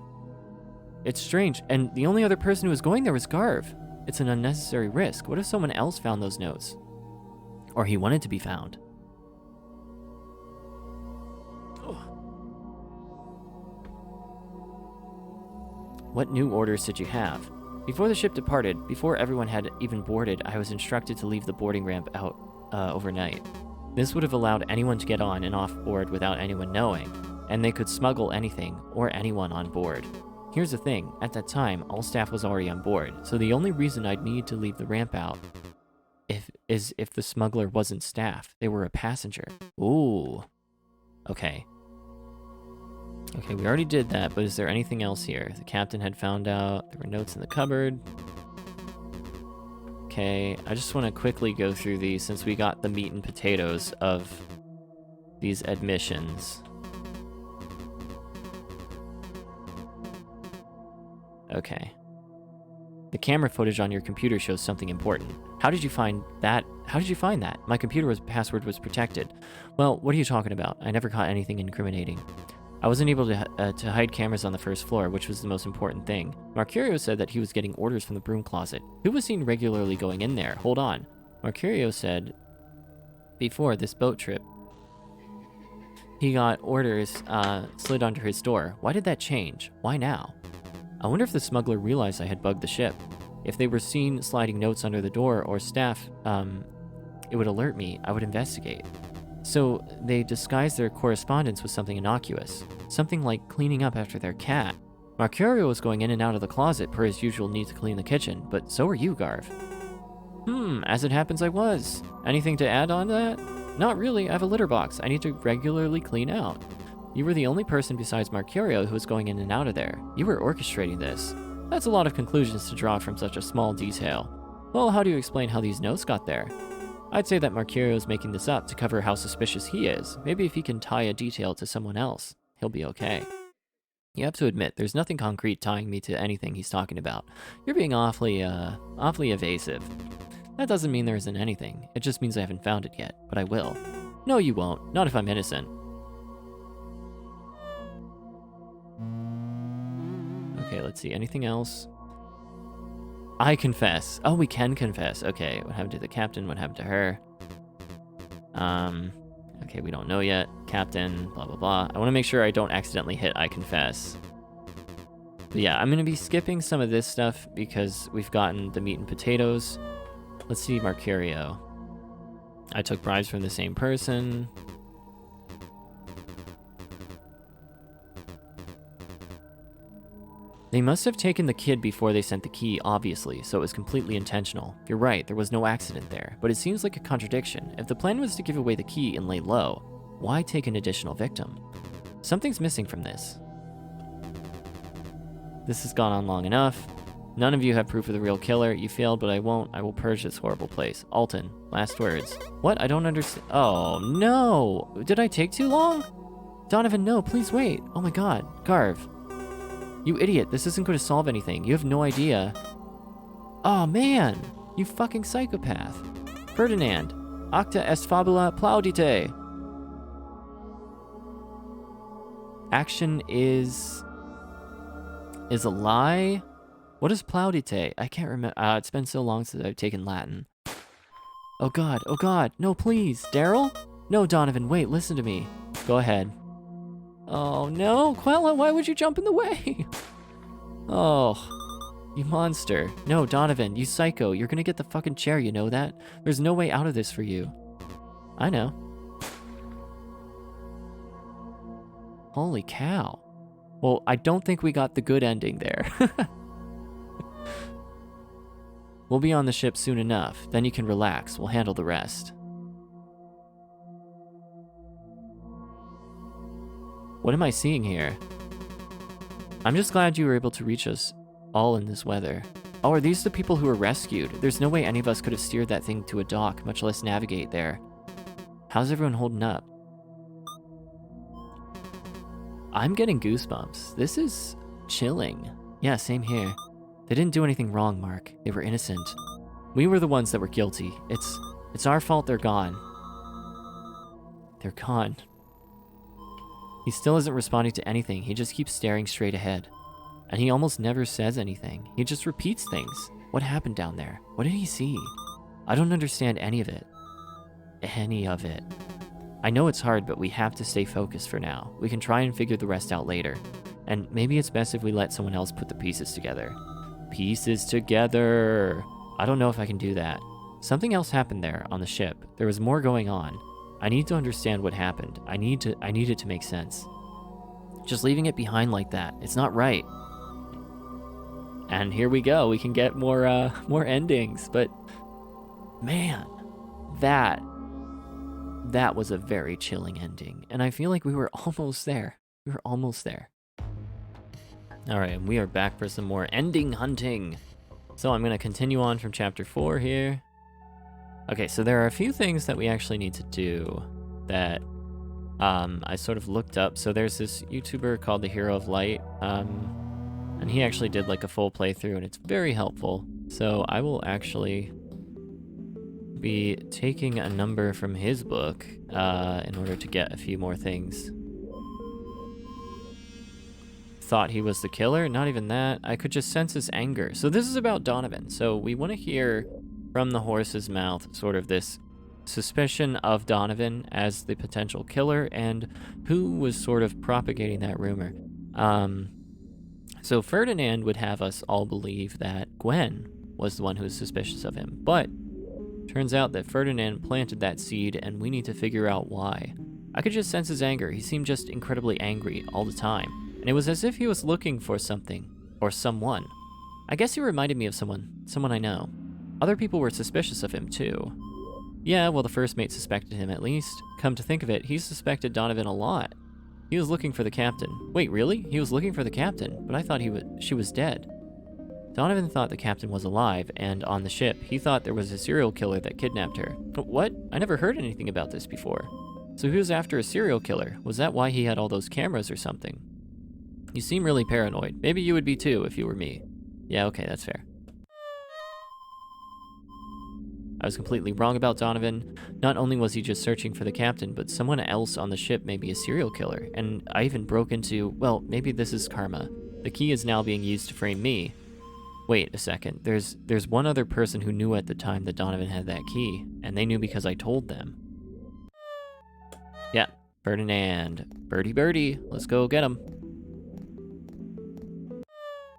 It's strange, and the only other person who was going there was Garv. It's an unnecessary risk. What if someone else found those notes? Or he wanted to be found? What new orders did you have? Before the ship departed, before everyone had even boarded, I was instructed to leave the boarding ramp out overnight. This would have allowed anyone to get on and off board without anyone knowing, and they could smuggle anything or anyone on board. Here's the thing, at that time, all staff was already on board, so the only reason I'd need to leave the ramp out is if the smuggler wasn't staff. They were a passenger. Ooh. Okay. Okay, we already did that, but is there anything else here? The captain had found out. There were notes in the cupboard. Okay, I just want to quickly go through these since we got the meat and potatoes of these admissions. Okay. The camera footage on your computer shows something important. How did you find that? How did you find that? My computer's password was protected. Well, what are you talking about? I never caught anything incriminating. I wasn't able to hide cameras on the first floor, which was the most important thing. Mercurio said that he was getting orders from the broom closet. Who was seen regularly going in there? Hold on. Mercurio said before this boat trip, he got orders slid under his door. Why did that change? Why now? I wonder if the smuggler realized I had bugged the ship. If they were seen sliding notes under the door or staff, it would alert me. I would investigate. So they disguised their correspondence with something innocuous. Something like cleaning up after their cat. Mercurio was going in and out of the closet per his usual need to clean the kitchen, but so are you, Garv. As it happens I was. Anything to add on to that? Not really, I have a litter box I need to regularly clean out. You were the only person besides Mercurio who was going in and out of there. You were orchestrating this. That's a lot of conclusions to draw from such a small detail. Well, how do you explain how these notes got there? I'd say that Mercurio is making this up to cover how suspicious he is. Maybe if he can tie a detail to someone else, he'll be okay. You have to admit, there's nothing concrete tying me to anything he's talking about. You're being awfully evasive. That doesn't mean there isn't anything. It just means I haven't found it yet, but I will. No, you won't. Not if I'm innocent. Okay, let's see. Anything else? I confess. Oh, we can confess. Okay, what happened to the captain? What happened to her? Okay, we don't know yet. Captain, blah, blah, blah. I want to make sure I don't accidentally hit I confess. But yeah, I'm going to be skipping some of this stuff because we've gotten the meat and potatoes. Let's see, Mercurio. I took bribes from the same person. They must have taken the kid before they sent the key, obviously, so it was completely intentional. You're right, there was no accident there, but it seems like a contradiction. If the plan was to give away the key and lay low, why take an additional victim? Something's missing from this. This has gone on long enough. None of you have proof of the real killer. You failed, but I won't. I will purge this horrible place. Alton, last words. What? I don't understand. Oh, no. Did I take too long? Donovan, no, please wait. Oh my god. Garv. You idiot. This isn't going to solve anything. You have no idea. Oh, man. You fucking psychopath. Ferdinand. Acta est fabula plaudite. Action is a lie? What is plaudite? I can't remember. It's been so long since I've taken Latin. Oh god, no please. Daryl? No, Donovan, wait, listen to me. Go ahead. Oh no, Quella, why would you jump in the way? Oh, you monster. No, Donovan, you psycho. You're gonna get the fucking chair, you know that? There's no way out of this for you. I know. Holy cow. Well, I don't think we got the good ending there. We'll be on the ship soon enough. Then you can relax. We'll handle the rest. What am I seeing here? I'm just glad you were able to reach us all in this weather. Oh, are these the people who were rescued? There's no way any of us could have steered that thing to a dock, much less navigate there. How's everyone holding up? I'm getting goosebumps. This is chilling. Yeah, same here. They didn't do anything wrong, Mark. They were innocent. We were the ones that were guilty. It's our fault they're gone. They're gone. He still isn't responding to anything. He just keeps staring straight ahead. And he almost never says anything. He just repeats things. What happened down there? What did he see? I don't understand any of it. Any of it. I know it's hard, but we have to stay focused for now. We can try and figure the rest out later. And maybe it's best if we let someone else put the pieces together. Pieces together. I don't know if I can do that. Something else happened there on the ship. There was more going on. I need to understand what happened. I need it to make sense. Just leaving it behind like that, it's not right. And here we go. We can get more endings, but man, that was a very chilling ending. And I feel like we were almost there. We were almost there. All right, and we are back for some more ending hunting. So I'm going to continue on from chapter 4 here. Okay, so there are a few things that we actually need to do that I sort of looked up. So there's this YouTuber called the Hero of Light, and he actually did like a full playthrough, and it's very helpful. So I will actually be taking a number from his book in order to get a few more things. Thought he was the killer? Not even that. I could just sense his anger. So this is about Donovan. So we want to hear from the horse's mouth sort of this suspicion of Donovan as the potential killer and who was sort of propagating that rumor. So Ferdinand would have us all believe that Gwen was the one who was suspicious of him. But turns out that Ferdinand planted that seed and we need to figure out why. I could just sense his anger. He seemed just incredibly angry all the time. And it was as if he was looking for something, or someone. I guess he reminded me of someone I know. Other people were suspicious of him too. Yeah, well, the first mate suspected him at least. Come to think of it, he suspected Donovan a lot. He was looking for the captain. Wait, really? He was looking for the captain, but I thought she was dead. Donovan thought the captain was alive, and on the ship, he thought there was a serial killer that kidnapped her. But what? I never heard anything about this before. So he was after a serial killer. Was that why he had all those cameras or something? You seem really paranoid. Maybe you would be too if you were me. Yeah, okay, that's fair. I was completely wrong about Donovan. Not only was he just searching for the captain, but someone else on the ship may be a serial killer. And I even broke into, well, maybe this is karma. The key is now being used to frame me. Wait a second. There's one other person who knew at the time that Donovan had that key, and they knew because I told them. Yeah, Ferdinand. Birdie, let's go get him.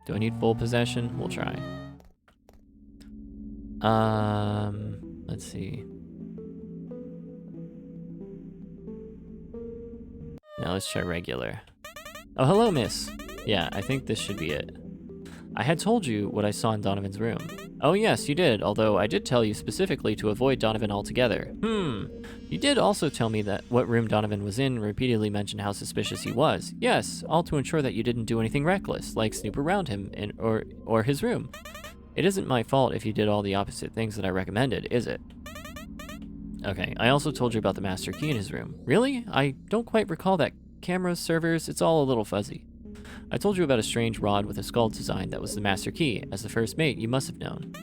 Do I need full possession? We'll try. Let's see. Now let's try regular. Oh, hello, miss. Yeah, I think this should be it. I had told you what I saw in Donovan's room. Oh yes, you did, although I did tell you specifically to avoid Donovan altogether. You did also tell me that what room Donovan was in and repeatedly mentioned how suspicious he was. Yes, all to ensure that you didn't do anything reckless, like snoop around him or his room. It isn't my fault if you did all the opposite things that I recommended, is it? Okay, I also told you about the master key in his room. Really? I don't quite recall that. Cameras, servers, it's all a little fuzzy. I told you about a strange rod with a skull design that was the master key. As the first mate, you must have known.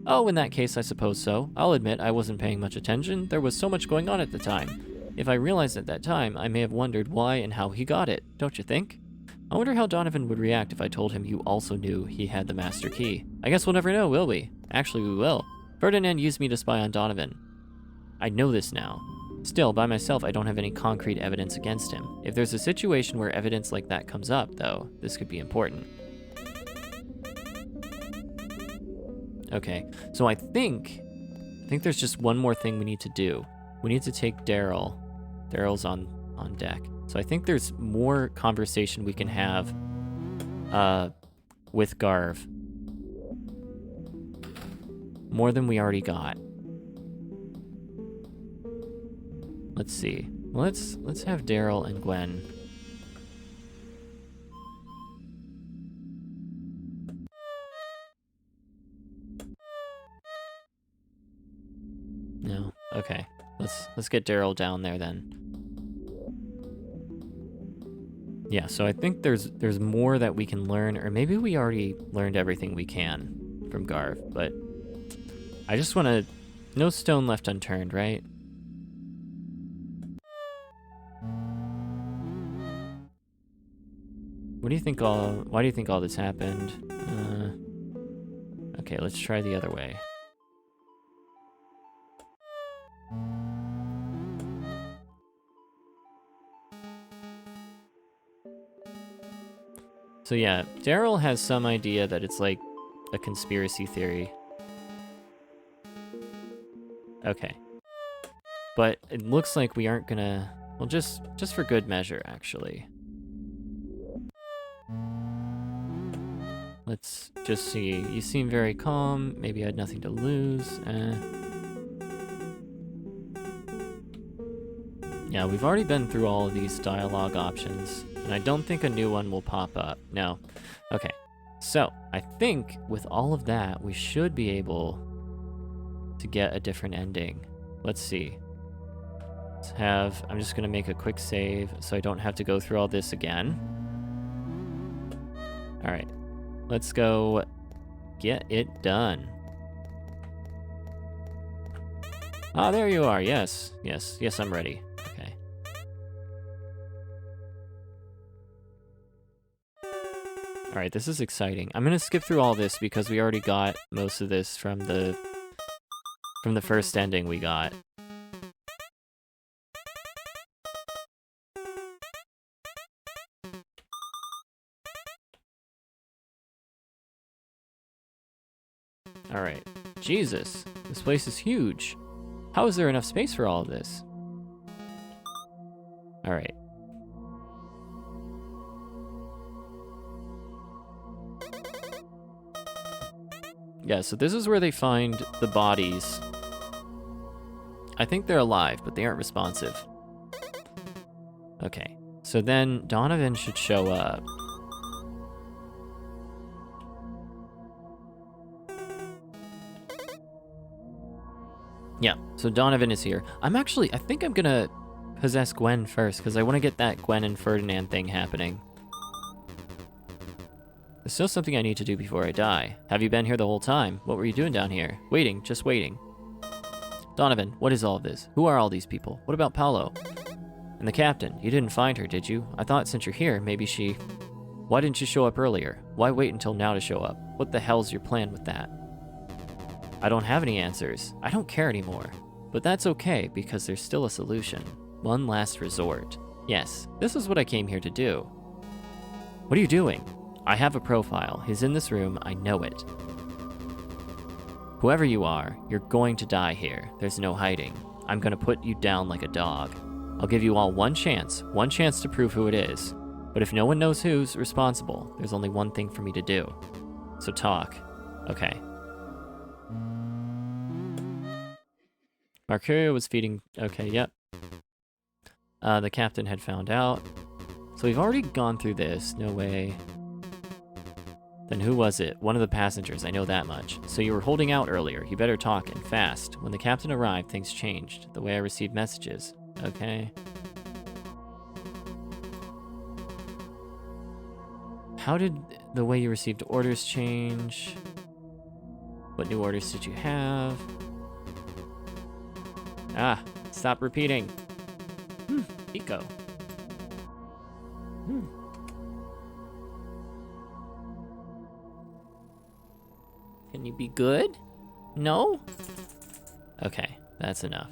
Oh, in that case, I suppose so. I'll admit I wasn't paying much attention. There was so much going on at the time. If I realized at that time, I may have wondered why and how he got it, don't you think? I wonder how Donovan would react if I told him you also knew he had the master key. I guess we'll never know, will we? Actually, we will. Ferdinand used me to spy on Donovan. I know this now. Still, by myself, I don't have any concrete evidence against him. If there's a situation where evidence like that comes up, though, this could be important. Okay, so I think there's just one more thing we need to do. We need to take Daryl. Daryl's on deck. So I think there's more conversation we can have with Garv. More than we already got. Let's see. Let's have Daryl and Gwen. No. Okay. Let's get Daryl down there then. Yeah, so I think there's more that we can learn, or maybe we already learned everything we can from Garv, but I just want to... No stone left unturned, right? Why do you think all this happened? Okay, let's try the other way. So yeah, Daryl has some idea that it's like a conspiracy theory. Okay. But it looks like we aren't gonna... Well, just for good measure, actually. Let's just see. You seem very calm. Maybe I had nothing to lose. Yeah, we've already been through all of these dialogue options, and I don't think a new one will pop up. No. Okay. So, I think with all of that, we should be able to get a different ending. Let's see. I'm just gonna make a quick save so I don't have to go through all this again. All right. Let's go get it done. Ah, there you are. Yes, I'm ready. Okay. All right, this is exciting. I'm gonna skip through all this because we already got most of this from the first ending we got. All right. Jesus, this place is huge. How is there enough space for all of this? All right. Yeah, so this is where they find the bodies. I think they're alive, but they aren't responsive. Okay, so then Donovan should show up. Yeah, so Donovan is here. I think I'm gonna possess Gwen first, because I want to get that Gwen and Ferdinand thing happening. There's still something I need to do before I die. Have you been here the whole time? What were you doing down here? Waiting, just waiting. Donovan, what is all of this? Who are all these people? What about Paolo? And the captain, you didn't find her, did you? I thought since you're here, maybe she... Why didn't you show up earlier? Why wait until now to show up? What the hell's your plan with that? I don't have any answers. I don't care anymore. But that's okay, because there's still a solution. One last resort. Yes, this is what I came here to do. What are you doing? I have a profile. He's in this room. I know it. Whoever you are, you're going to die here. There's no hiding. I'm gonna put you down like a dog. I'll give you all one chance to prove who it is. But if no one knows who's responsible, there's only one thing for me to do. So talk. Okay. Mercurio was feeding... Okay, yep. The captain had found out. So we've already gone through this. No way. Then who was it? One of the passengers, I know that much. So you were holding out earlier. You better talk, and fast. When the captain arrived, things changed. The way I received messages. Okay. How did the way you received orders change? What new orders did you have? Ah, stop repeating. Eco. Can you be good? No? Okay, that's enough.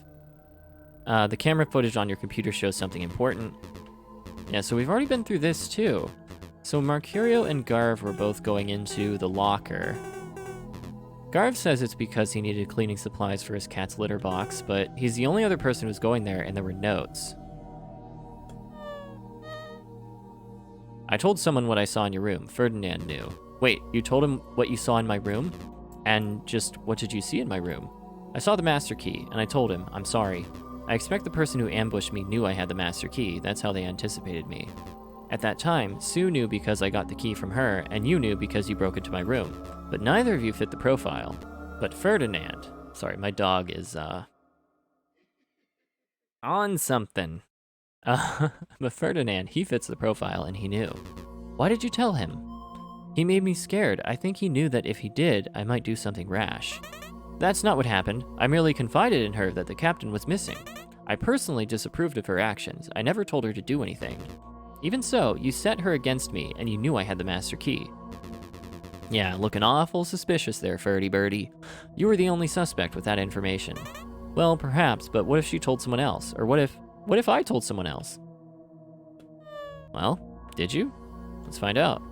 The camera footage on your computer shows something important. Yeah, so we've already been through this too. So Mercurio and Garv were both going into the locker. Garv says it's because he needed cleaning supplies for his cat's litter box, but he's the only other person who's going there, and there were notes. I told someone what I saw in your room. Ferdinand knew. Wait, you told him what you saw in my room? And just what did you see in my room? I saw the master key, and I told him, I'm sorry. I expect the person who ambushed me knew I had the master key. That's how they anticipated me. At that time, Sue knew because I got the key from her, and you knew because you broke into my room. But neither of you fit the profile. But Ferdinand... Sorry, my dog is, on something. But Ferdinand, he fits the profile, and he knew. Why did you tell him? He made me scared. I think he knew that if he did, I might do something rash. That's not what happened. I merely confided in her that the captain was missing. I personally disapproved of her actions. I never told her to do anything. Even so, you set her against me, and you knew I had the master key. Yeah, looking awful suspicious there, Ferdy Birdie. You were the only suspect with that information. Well, perhaps, but what if she told someone else? Or what if I told someone else? Well, did you? Let's find out.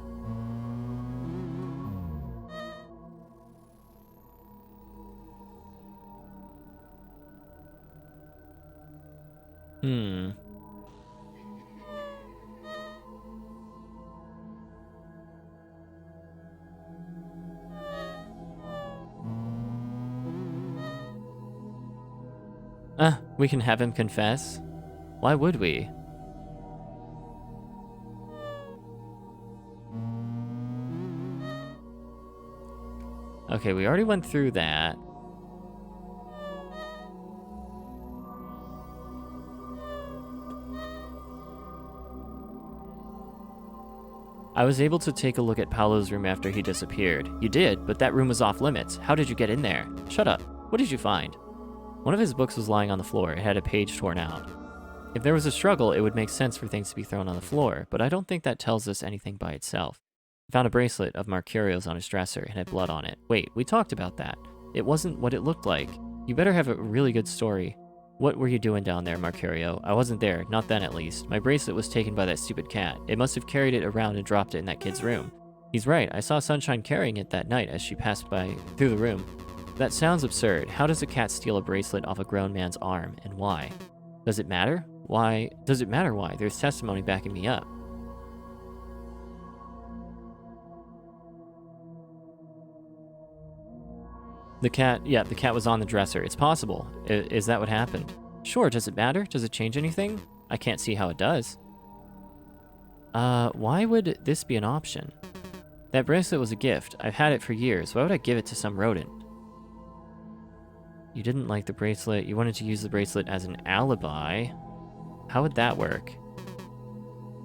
We can have him confess? Why would we? Okay, we already went through that. I was able to take a look at Paolo's room after he disappeared. You did, but that room was off limits. How did you get in there? Shut up. What did you find? One of his books was lying on the floor. It had a page torn out. If there was a struggle, it would make sense for things to be thrown on the floor, but I don't think that tells us anything by itself. I found a bracelet of Mercurio's on his dresser and had blood on it. Wait, we talked about that. It wasn't what it looked like. You better have a really good story. What were you doing down there, Mercurio? I wasn't there, not then at least. My bracelet was taken by that stupid cat. It must have carried it around and dropped it in that kid's room. He's right, I saw Sunshine carrying it that night as she passed by through the room. That sounds absurd. How does a cat steal a bracelet off a grown man's arm, and why? Does it matter? Why? Does it matter why? There's testimony backing me up. The cat was on the dresser. It's possible. Is that what happened? Sure, does it matter? Does it change anything? I can't see how it does. Why would this be an option? That bracelet was a gift. I've had it for years. Why would I give it to some rodent? You didn't like the bracelet. You wanted to use the bracelet as an alibi. How would that work?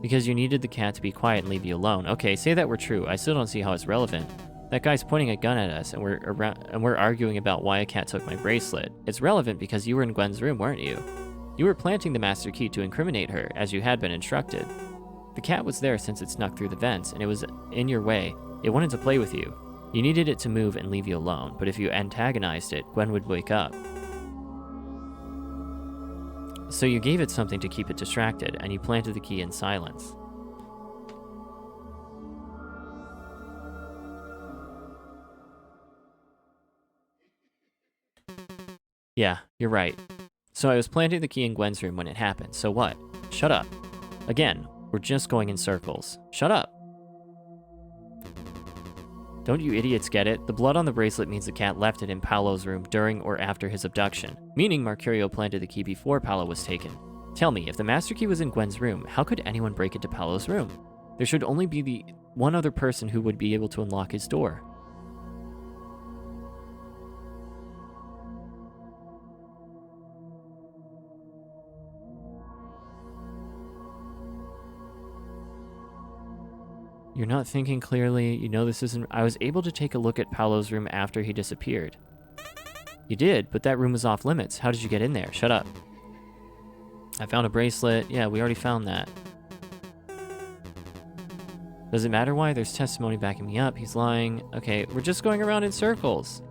Because you needed the cat to be quiet and leave you alone. Okay, say that were true. I still don't see how it's relevant. That guy's pointing a gun at us, and we're arguing about why a cat took my bracelet. It's relevant because you were in Gwen's room, weren't you? You were planting the master key to incriminate her, as you had been instructed. The cat was there since it snuck through the vents, and it was in your way. It wanted to play with you. You needed it to move and leave you alone, but if you antagonized it, Gwen would wake up. So you gave it something to keep it distracted, and you planted the key in silence. Yeah, you're right. So I was planting the key in Gwen's room when it happened, so what? Shut up. Again, we're just going in circles. Shut up. Don't you idiots get it? The blood on the bracelet means the cat left it in Paolo's room during or after his abduction, meaning Mercurio planted the key before Paolo was taken. Tell me, if the master key was in Gwen's room, how could anyone break into Paolo's room? There should only be the one other person who would be able to unlock his door. You're not thinking clearly. You know this isn't... I was able to take a look at Paolo's room after he disappeared. You did, but that room was off limits. How did you get in there? Shut up. I found a bracelet. Yeah, we already found that. Does it matter why? There's testimony backing me up. He's lying. Okay, we're just going around in circles.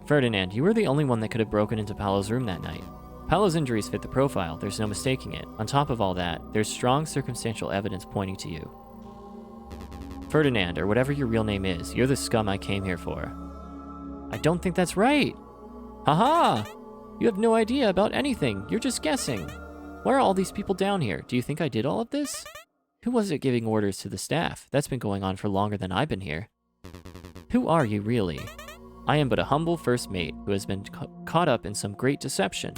Ferdinand, you were the only one that could have broken into Paolo's room that night. Paolo's injuries fit the profile, there's no mistaking it. On top of all that, there's strong circumstantial evidence pointing to you. Ferdinand, or whatever your real name is, you're the scum I came here for. I don't think that's right. Haha! You have no idea about anything, you're just guessing. Why are all these people down here? Do you think I did all of this? Who was it giving orders to the staff? That's been going on for longer than I've been here. Who are you really? I am but a humble first mate who has been caught up in some great deception.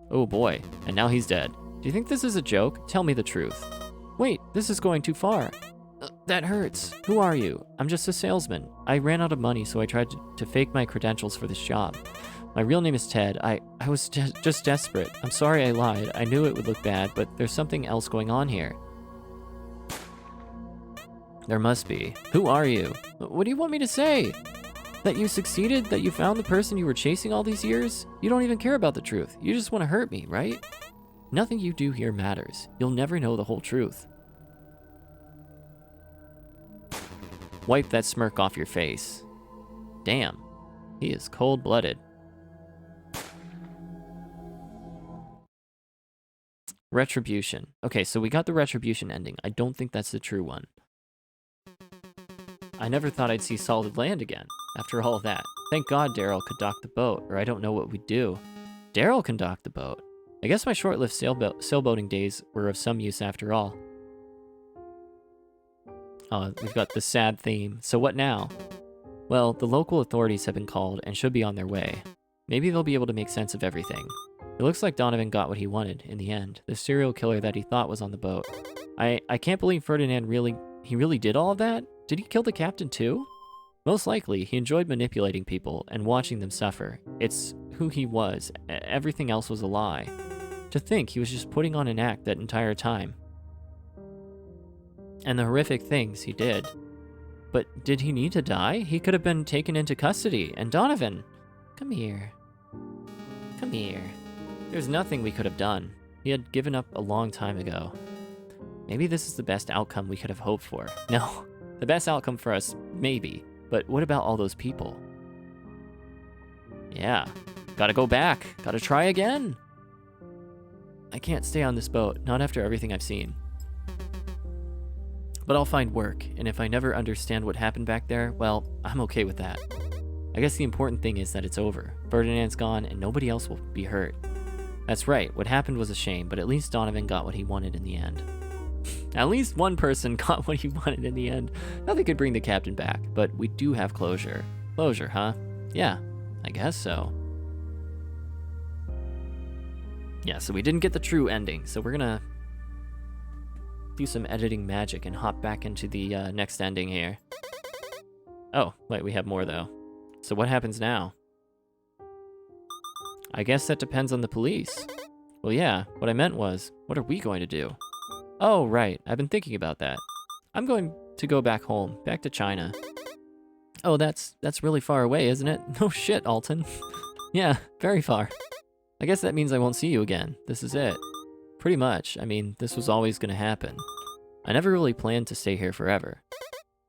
Oh boy, and now he's dead. Do you think this is a joke? Tell me the truth. Wait, this is going too far. That hurts. Who are you? I'm just a salesman. I ran out of money, so I tried to fake my credentials for this job. My real name is Ted. I was just desperate. I'm sorry I lied. I knew it would look bad, but there's something else going on here. There must be. Who are you? What do you want me to say? That you succeeded? That you found the person you were chasing all these years? You don't even care about the truth. You just want to hurt me, right? Nothing you do here matters. You'll never know the whole truth. Wipe that smirk off your face. Damn, he is cold-blooded. Retribution. Okay, so we got the retribution ending. I don't think that's the true one. I never thought I'd see solid land again. After all of that, thank God Daryl could dock the boat, or I don't know what we'd do. Daryl can dock the boat. I guess my short-lived sailboating days were of some use after all. Oh, we've got the sad theme. So what now? Well, the local authorities have been called and should be on their way. Maybe they'll be able to make sense of everything. It looks like Donovan got what he wanted in the end. The serial killer that he thought was on the boat. I can't believe Ferdinand really did all of that? Did he kill the captain too? Most likely, he enjoyed manipulating people and watching them suffer. It's who he was. Everything else was a lie. To think he was just putting on an act that entire time. And the horrific things he did. But did he need to die? He could have been taken into custody. And Donovan, come here. Come here. There's nothing we could have done. He had given up a long time ago. Maybe this is the best outcome we could have hoped for. No, the best outcome for us, maybe. But what about all those people? Yeah, gotta go back. Gotta try again. I can't stay on this boat, not after everything I've seen. But I'll find work, and if I never understand what happened back there, well, I'm okay with that. I guess the important thing is that it's over. Ferdinand's gone, and nobody else will be hurt. That's right, what happened was a shame, but at least Donovan got what he wanted in the end. At least one person got what he wanted in the end. Nothing could bring the captain back, but we do have closure. Closure, huh? Yeah, I guess so. Yeah, so we didn't get the true ending, so we're gonna do some editing magic and hop back into the next ending here. Oh, wait, we have more though. So what happens now? I guess that depends on the police. Well, yeah, what I meant was, what are we going to do? Oh, right, I've been thinking about that. I'm going to go back home, back to China. Oh, that's really far away, isn't it? No shit, Alton. Yeah, very far. I guess that means I won't see you again. This is it. Pretty much. I mean, this was always gonna happen. I never really planned to stay here forever.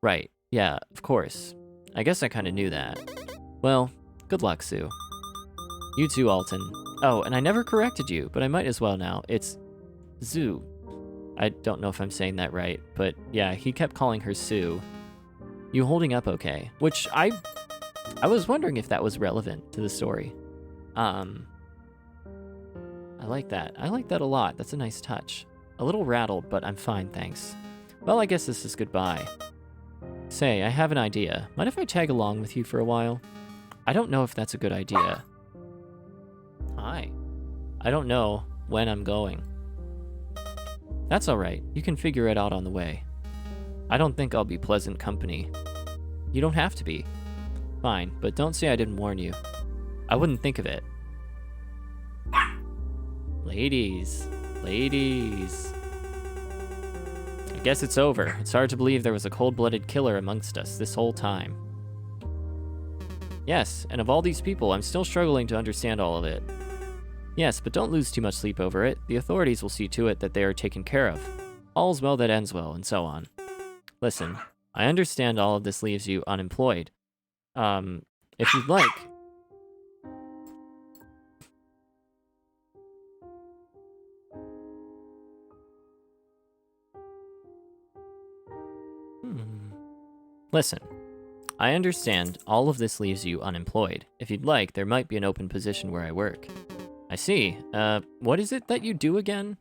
Right. Yeah, of course. I guess I kinda knew that. Well, good luck, Sue. You too, Alton. Oh, and I never corrected you, but I might as well now. It's Zoo. I don't know if I'm saying that right, but yeah, he kept calling her Sue. You holding up okay? Which I was wondering if that was relevant to the story. I like that. I like that a lot. That's a nice touch. A little rattled, but I'm fine, thanks. Well, I guess this is goodbye. Say, I have an idea. Mind if I tag along with you for a while? I don't know if that's a good idea. Hi. I don't know when I'm going. That's all right. You can figure it out on the way. I don't think I'll be pleasant company. You don't have to be. Fine, but don't say I didn't warn you. I wouldn't think of it. Ladies. Ladies. I guess it's over. It's hard to believe there was a cold-blooded killer amongst us this whole time. Yes, and of all these people, I'm still struggling to understand all of it. Yes, but don't lose too much sleep over it. The authorities will see to it that they are taken care of. All's well that ends well, and so on. Listen, I understand all of this leaves you unemployed. If you'd like... Listen, I understand all of this leaves you unemployed. If you'd like, there might be an open position where I work. I see. What is it that you do again?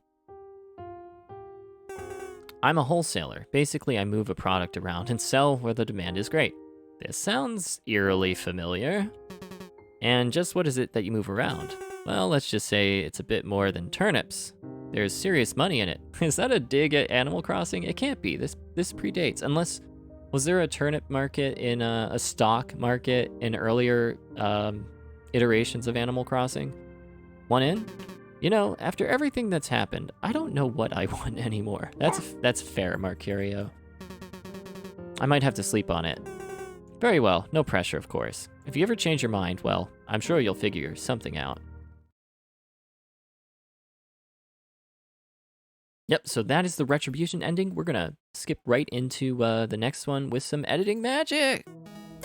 I'm a wholesaler. Basically, I move a product around and sell where the demand is great. This sounds eerily familiar. And just what is it that you move around? Well, let's just say it's a bit more than turnips. There's serious money in it. Is that a dig at Animal Crossing? It can't be. This predates. Unless... Was there a turnip market in a stock market in earlier iterations of Animal Crossing? One in? You know, after everything that's happened, I don't know what I want anymore. That's fair, Mercurio. I might have to sleep on it. Very well, no pressure, of course. If you ever change your mind, well, I'm sure you'll figure something out. Yep, so that is the Retribution ending. We're gonna skip right into the next one with some editing magic.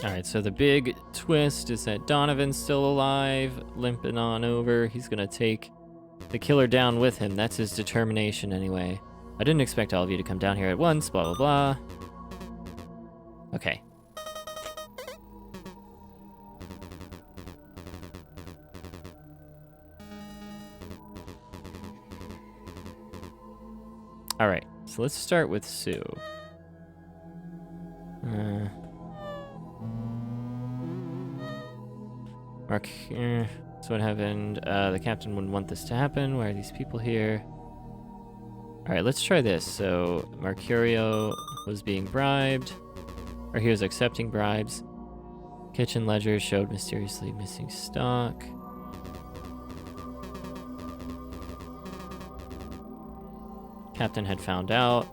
All right, so the big twist is that Donovan's still alive, limping on over. He's gonna take the killer down with him. That's his determination anyway. I didn't expect all of you to come down here at once, blah, blah, blah. Okay. All right, so let's start with Sue. Mark, so what happened? The captain wouldn't want this to happen. Why are these people here? All right, let's try this. So Mercurio was being bribed, or he was accepting bribes. Kitchen ledger showed mysteriously missing stock. Captain had found out.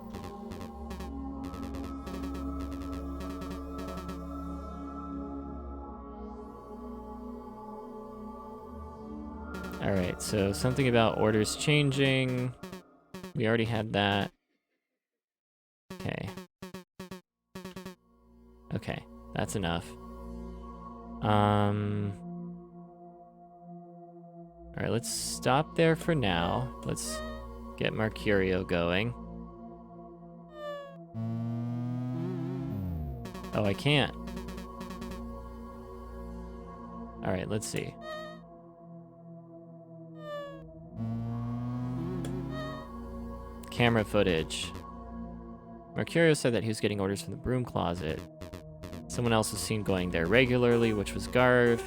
All right, so something about orders changing. We already had that. Okay. Okay, that's enough. All right, let's stop there for now. Let's get Mercurio going. Oh, I can't. All right, let's see. Camera footage. Mercurio said that he was getting orders from the broom closet. Someone else was seen going there regularly, which was Garv.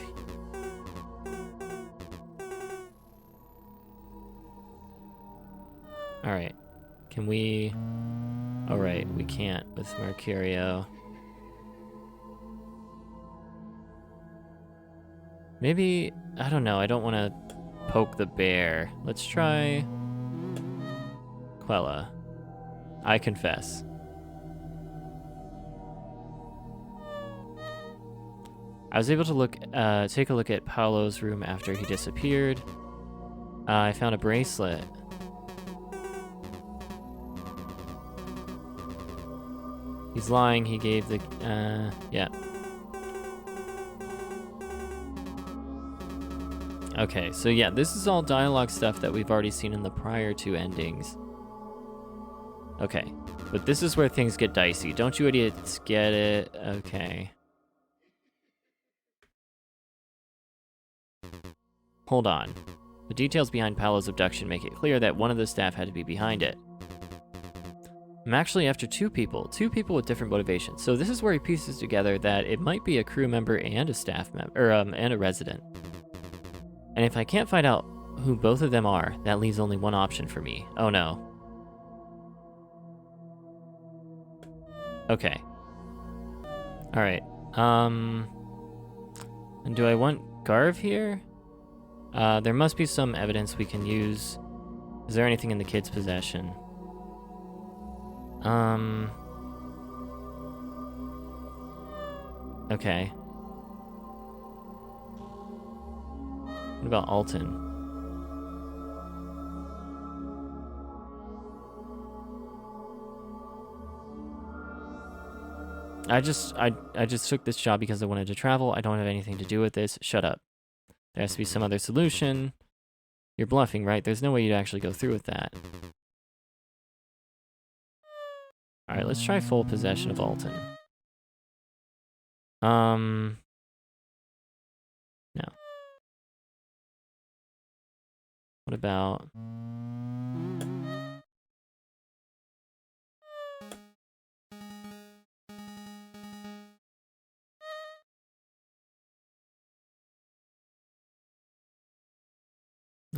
All right, can we... All right, we can't with Mercurio. Maybe, I don't know, I don't want to poke the bear. Let's try Quella. I confess. I was able to take a look at Paolo's room after he disappeared. I found a bracelet. He's lying, he gave the, yeah. Okay, so yeah, this is all dialogue stuff that we've already seen in the prior two endings. Okay, but this is where things get dicey. Don't you idiots get it? Okay. Hold on. The details behind Paolo's abduction make it clear that one of the staff had to be behind it. I'm actually after two people with different motivations. So this is where he pieces together that it might be a crew member and a staff member, and a resident. And if I can't find out who both of them are, that leaves only one option for me. Oh no. Okay. Alright. And do I want Garv here? There must be some evidence we can use. Is there anything in the kid's possession? Okay. What about Alton? I just took this job because I wanted to travel. I don't have anything to do with this. Shut up. There has to be some other solution. You're bluffing, right? There's no way you'd actually go through with that. Alright, let's try full possession of Alton. No. What about...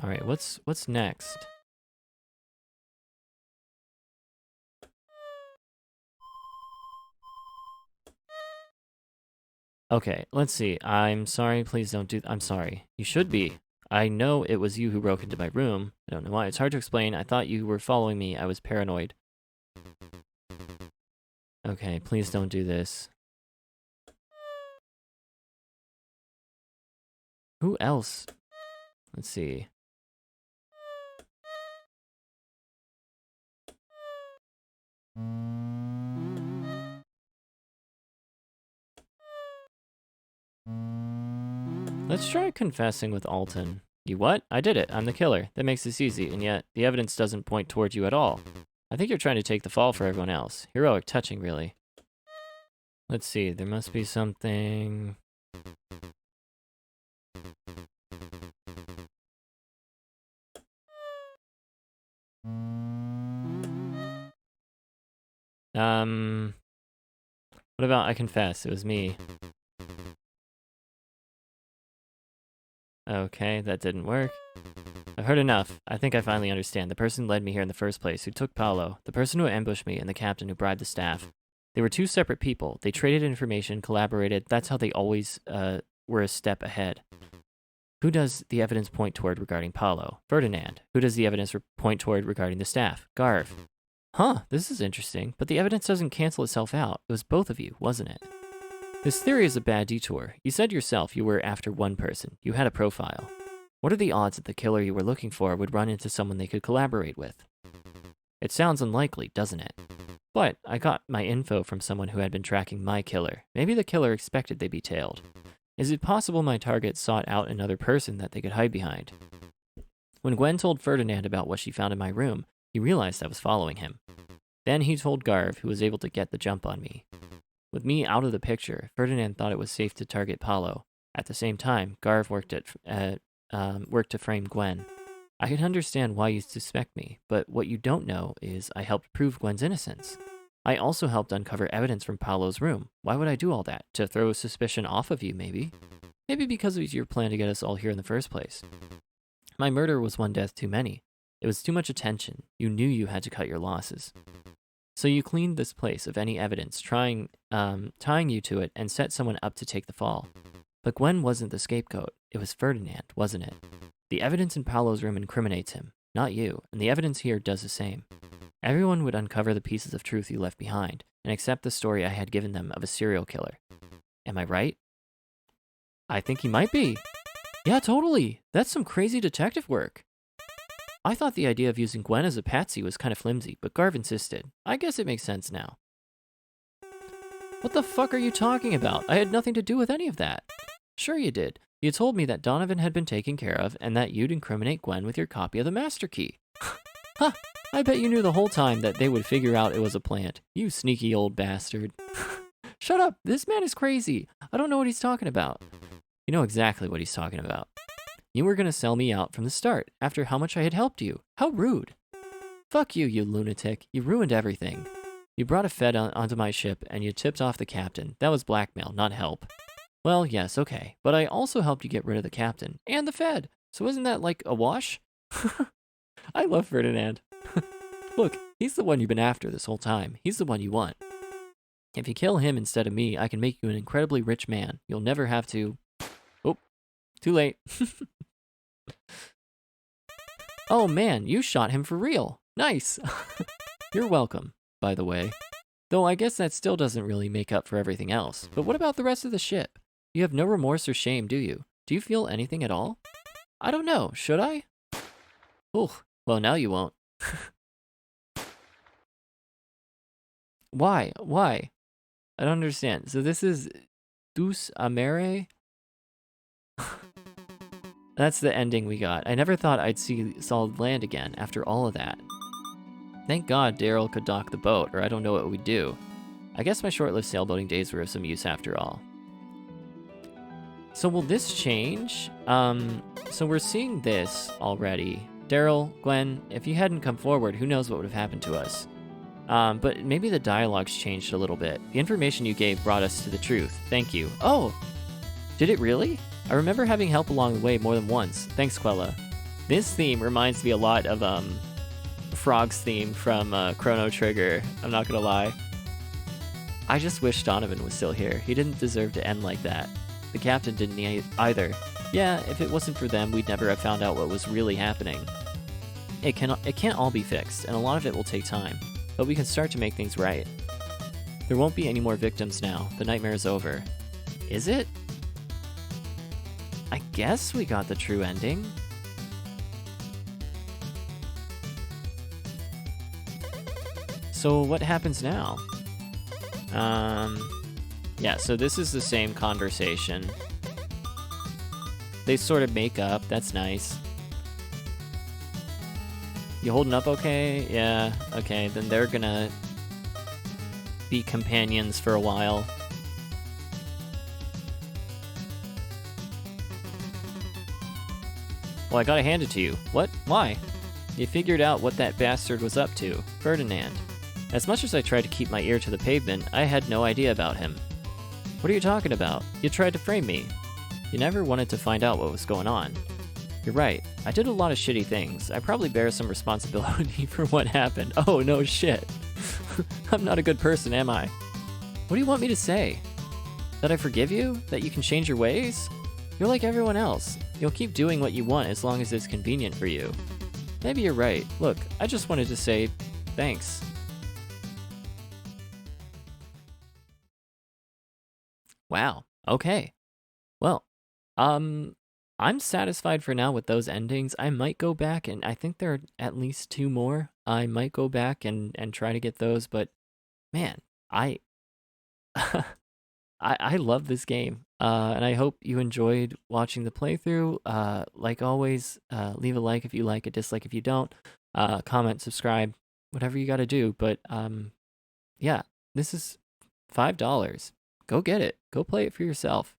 Alright, what's next? Okay, let's see. I'm sorry, please don't do... I'm sorry. You should be. I know it was you who broke into my room. I don't know why. It's hard to explain. I thought you were following me. I was paranoid. Okay, please don't do this. Who else? Let's see. Let's try confessing with Alton. You what? I did it. I'm the killer. That makes this easy, and yet the evidence doesn't point toward you at all. I think you're trying to take the fall for everyone else. Heroic touching, really. Let's see. There must be something... What about I confess? It was me. Okay, that didn't work. I've heard enough. I think I finally understand. The person who led me here in the first place, who took Paolo, the person who ambushed me, and the captain who bribed the staff. They were two separate people. They traded information, collaborated. That's how they always were a step ahead. Who does the evidence point toward regarding Paolo? Ferdinand. Who does the evidence point toward regarding the staff? Garv. Huh, this is interesting, but the evidence doesn't cancel itself out. It was both of you, wasn't it? This theory is a bad detour. You said yourself you were after one person. You had a profile. What are the odds that the killer you were looking for would run into someone they could collaborate with? It sounds unlikely, doesn't it? But I got my info from someone who had been tracking my killer. Maybe the killer expected they be tailed. Is it possible my target sought out another person that they could hide behind? When Gwen told Ferdinand about what she found in my room, he realized I was following him. Then he told Garv, who was able to get the jump on me. With me out of the picture, Ferdinand thought it was safe to target Paolo. At the same time, Garv worked to frame Gwen. I can understand why you suspect me, but what you don't know is I helped prove Gwen's innocence. I also helped uncover evidence from Paolo's room. Why would I do all that? To throw suspicion off of you, maybe? Maybe because it was your plan to get us all here in the first place. My murder was one death too many. It was too much attention. You knew you had to cut your losses. So you cleaned this place of any evidence, tying you to it, and set someone up to take the fall. But Gwen wasn't the scapegoat. It was Ferdinand, wasn't it? The evidence in Paolo's room incriminates him, not you, and the evidence here does the same. Everyone would uncover the pieces of truth you left behind, and accept the story I had given them of a serial killer. Am I right? I think he might be. Yeah, totally. That's some crazy detective work. I thought the idea of using Gwen as a patsy was kind of flimsy, but Garv insisted. I guess it makes sense now. What the fuck are you talking about? I had nothing to do with any of that. Sure you did. You told me that Donovan had been taken care of and that you'd incriminate Gwen with your copy of the master key. Huh, I bet you knew the whole time that they would figure out it was a plant. You sneaky old bastard. Shut up, this man is crazy. I don't know what he's talking about. You know exactly what he's talking about. You were gonna sell me out from the start, after how much I had helped you. How rude. Fuck you, you lunatic. You ruined everything. You brought a Fed onto my ship, and you tipped off the captain. That was blackmail, not help. Well, yes, okay. But I also helped you get rid of the captain. And the Fed. So isn't that like a wash? I love Ferdinand. Look, he's the one you've been after this whole time. He's the one you want. If you kill him instead of me, I can make you an incredibly rich man. You'll never have to... Oh, too late. Oh man, you shot him for real. Nice. You're welcome, by the way. Though I guess that still doesn't really make up for everything else. But what about the rest of the ship? You have no remorse or shame, do you? Do you feel anything at all? I don't know. Should I? Oh, well, now you won't. Why? Why? I don't understand. So this is Douce Amere? That's the ending we got. I never thought I'd see solid land again after all of that. Thank God Daryl could dock the boat, or I don't know what we'd do. I guess my short-lived sailboating days were of some use after all. So will this change? So we're seeing this already. Daryl, Gwen, if you hadn't come forward, who knows what would have happened to us. But maybe the dialogue's changed a little bit. The information you gave brought us to the truth. Thank you. Oh! Did it really? I remember having help along the way more than once. Thanks, Quella. This theme reminds me a lot of, Frog's theme from, Chrono Trigger. I'm not gonna lie. I just wish Donovan was still here. He didn't deserve to end like that. The captain didn't either. Yeah, if it wasn't for them, we'd never have found out what was really happening. It can't all be fixed, and a lot of it will take time. But we can start to make things right. There won't be any more victims now. The nightmare is over. Is it? I guess we got the true ending. So what happens now? Yeah, so this is the same conversation. They sort of make up. That's nice. You holding up okay? Yeah, okay. Then they're gonna be companions for a while. Well, I gotta hand it to you. What? Why? You figured out what that bastard was up to. Ferdinand. As much as I tried to keep my ear to the pavement, I had no idea about him. What are you talking about? You tried to frame me. You never wanted to find out what was going on. You're right. I did a lot of shitty things. I probably bear some responsibility for what happened. Oh, no shit. I'm not a good person, am I? What do you want me to say? That I forgive you? That you can change your ways? You're like everyone else. You'll keep doing what you want as long as it's convenient for you. Maybe you're right. Look, I just wanted to say thanks. Wow. Okay. Well, I'm satisfied for now with those endings. I might go back, and I think there are at least 2 more. I might go back and try to get those, but man, I I love this game. And I hope you enjoyed watching the playthrough. Like always, leave a like if you like, a dislike if you don't. Comment, subscribe, whatever you got to do. But yeah, this is $5. Go get it. Go play it for yourself.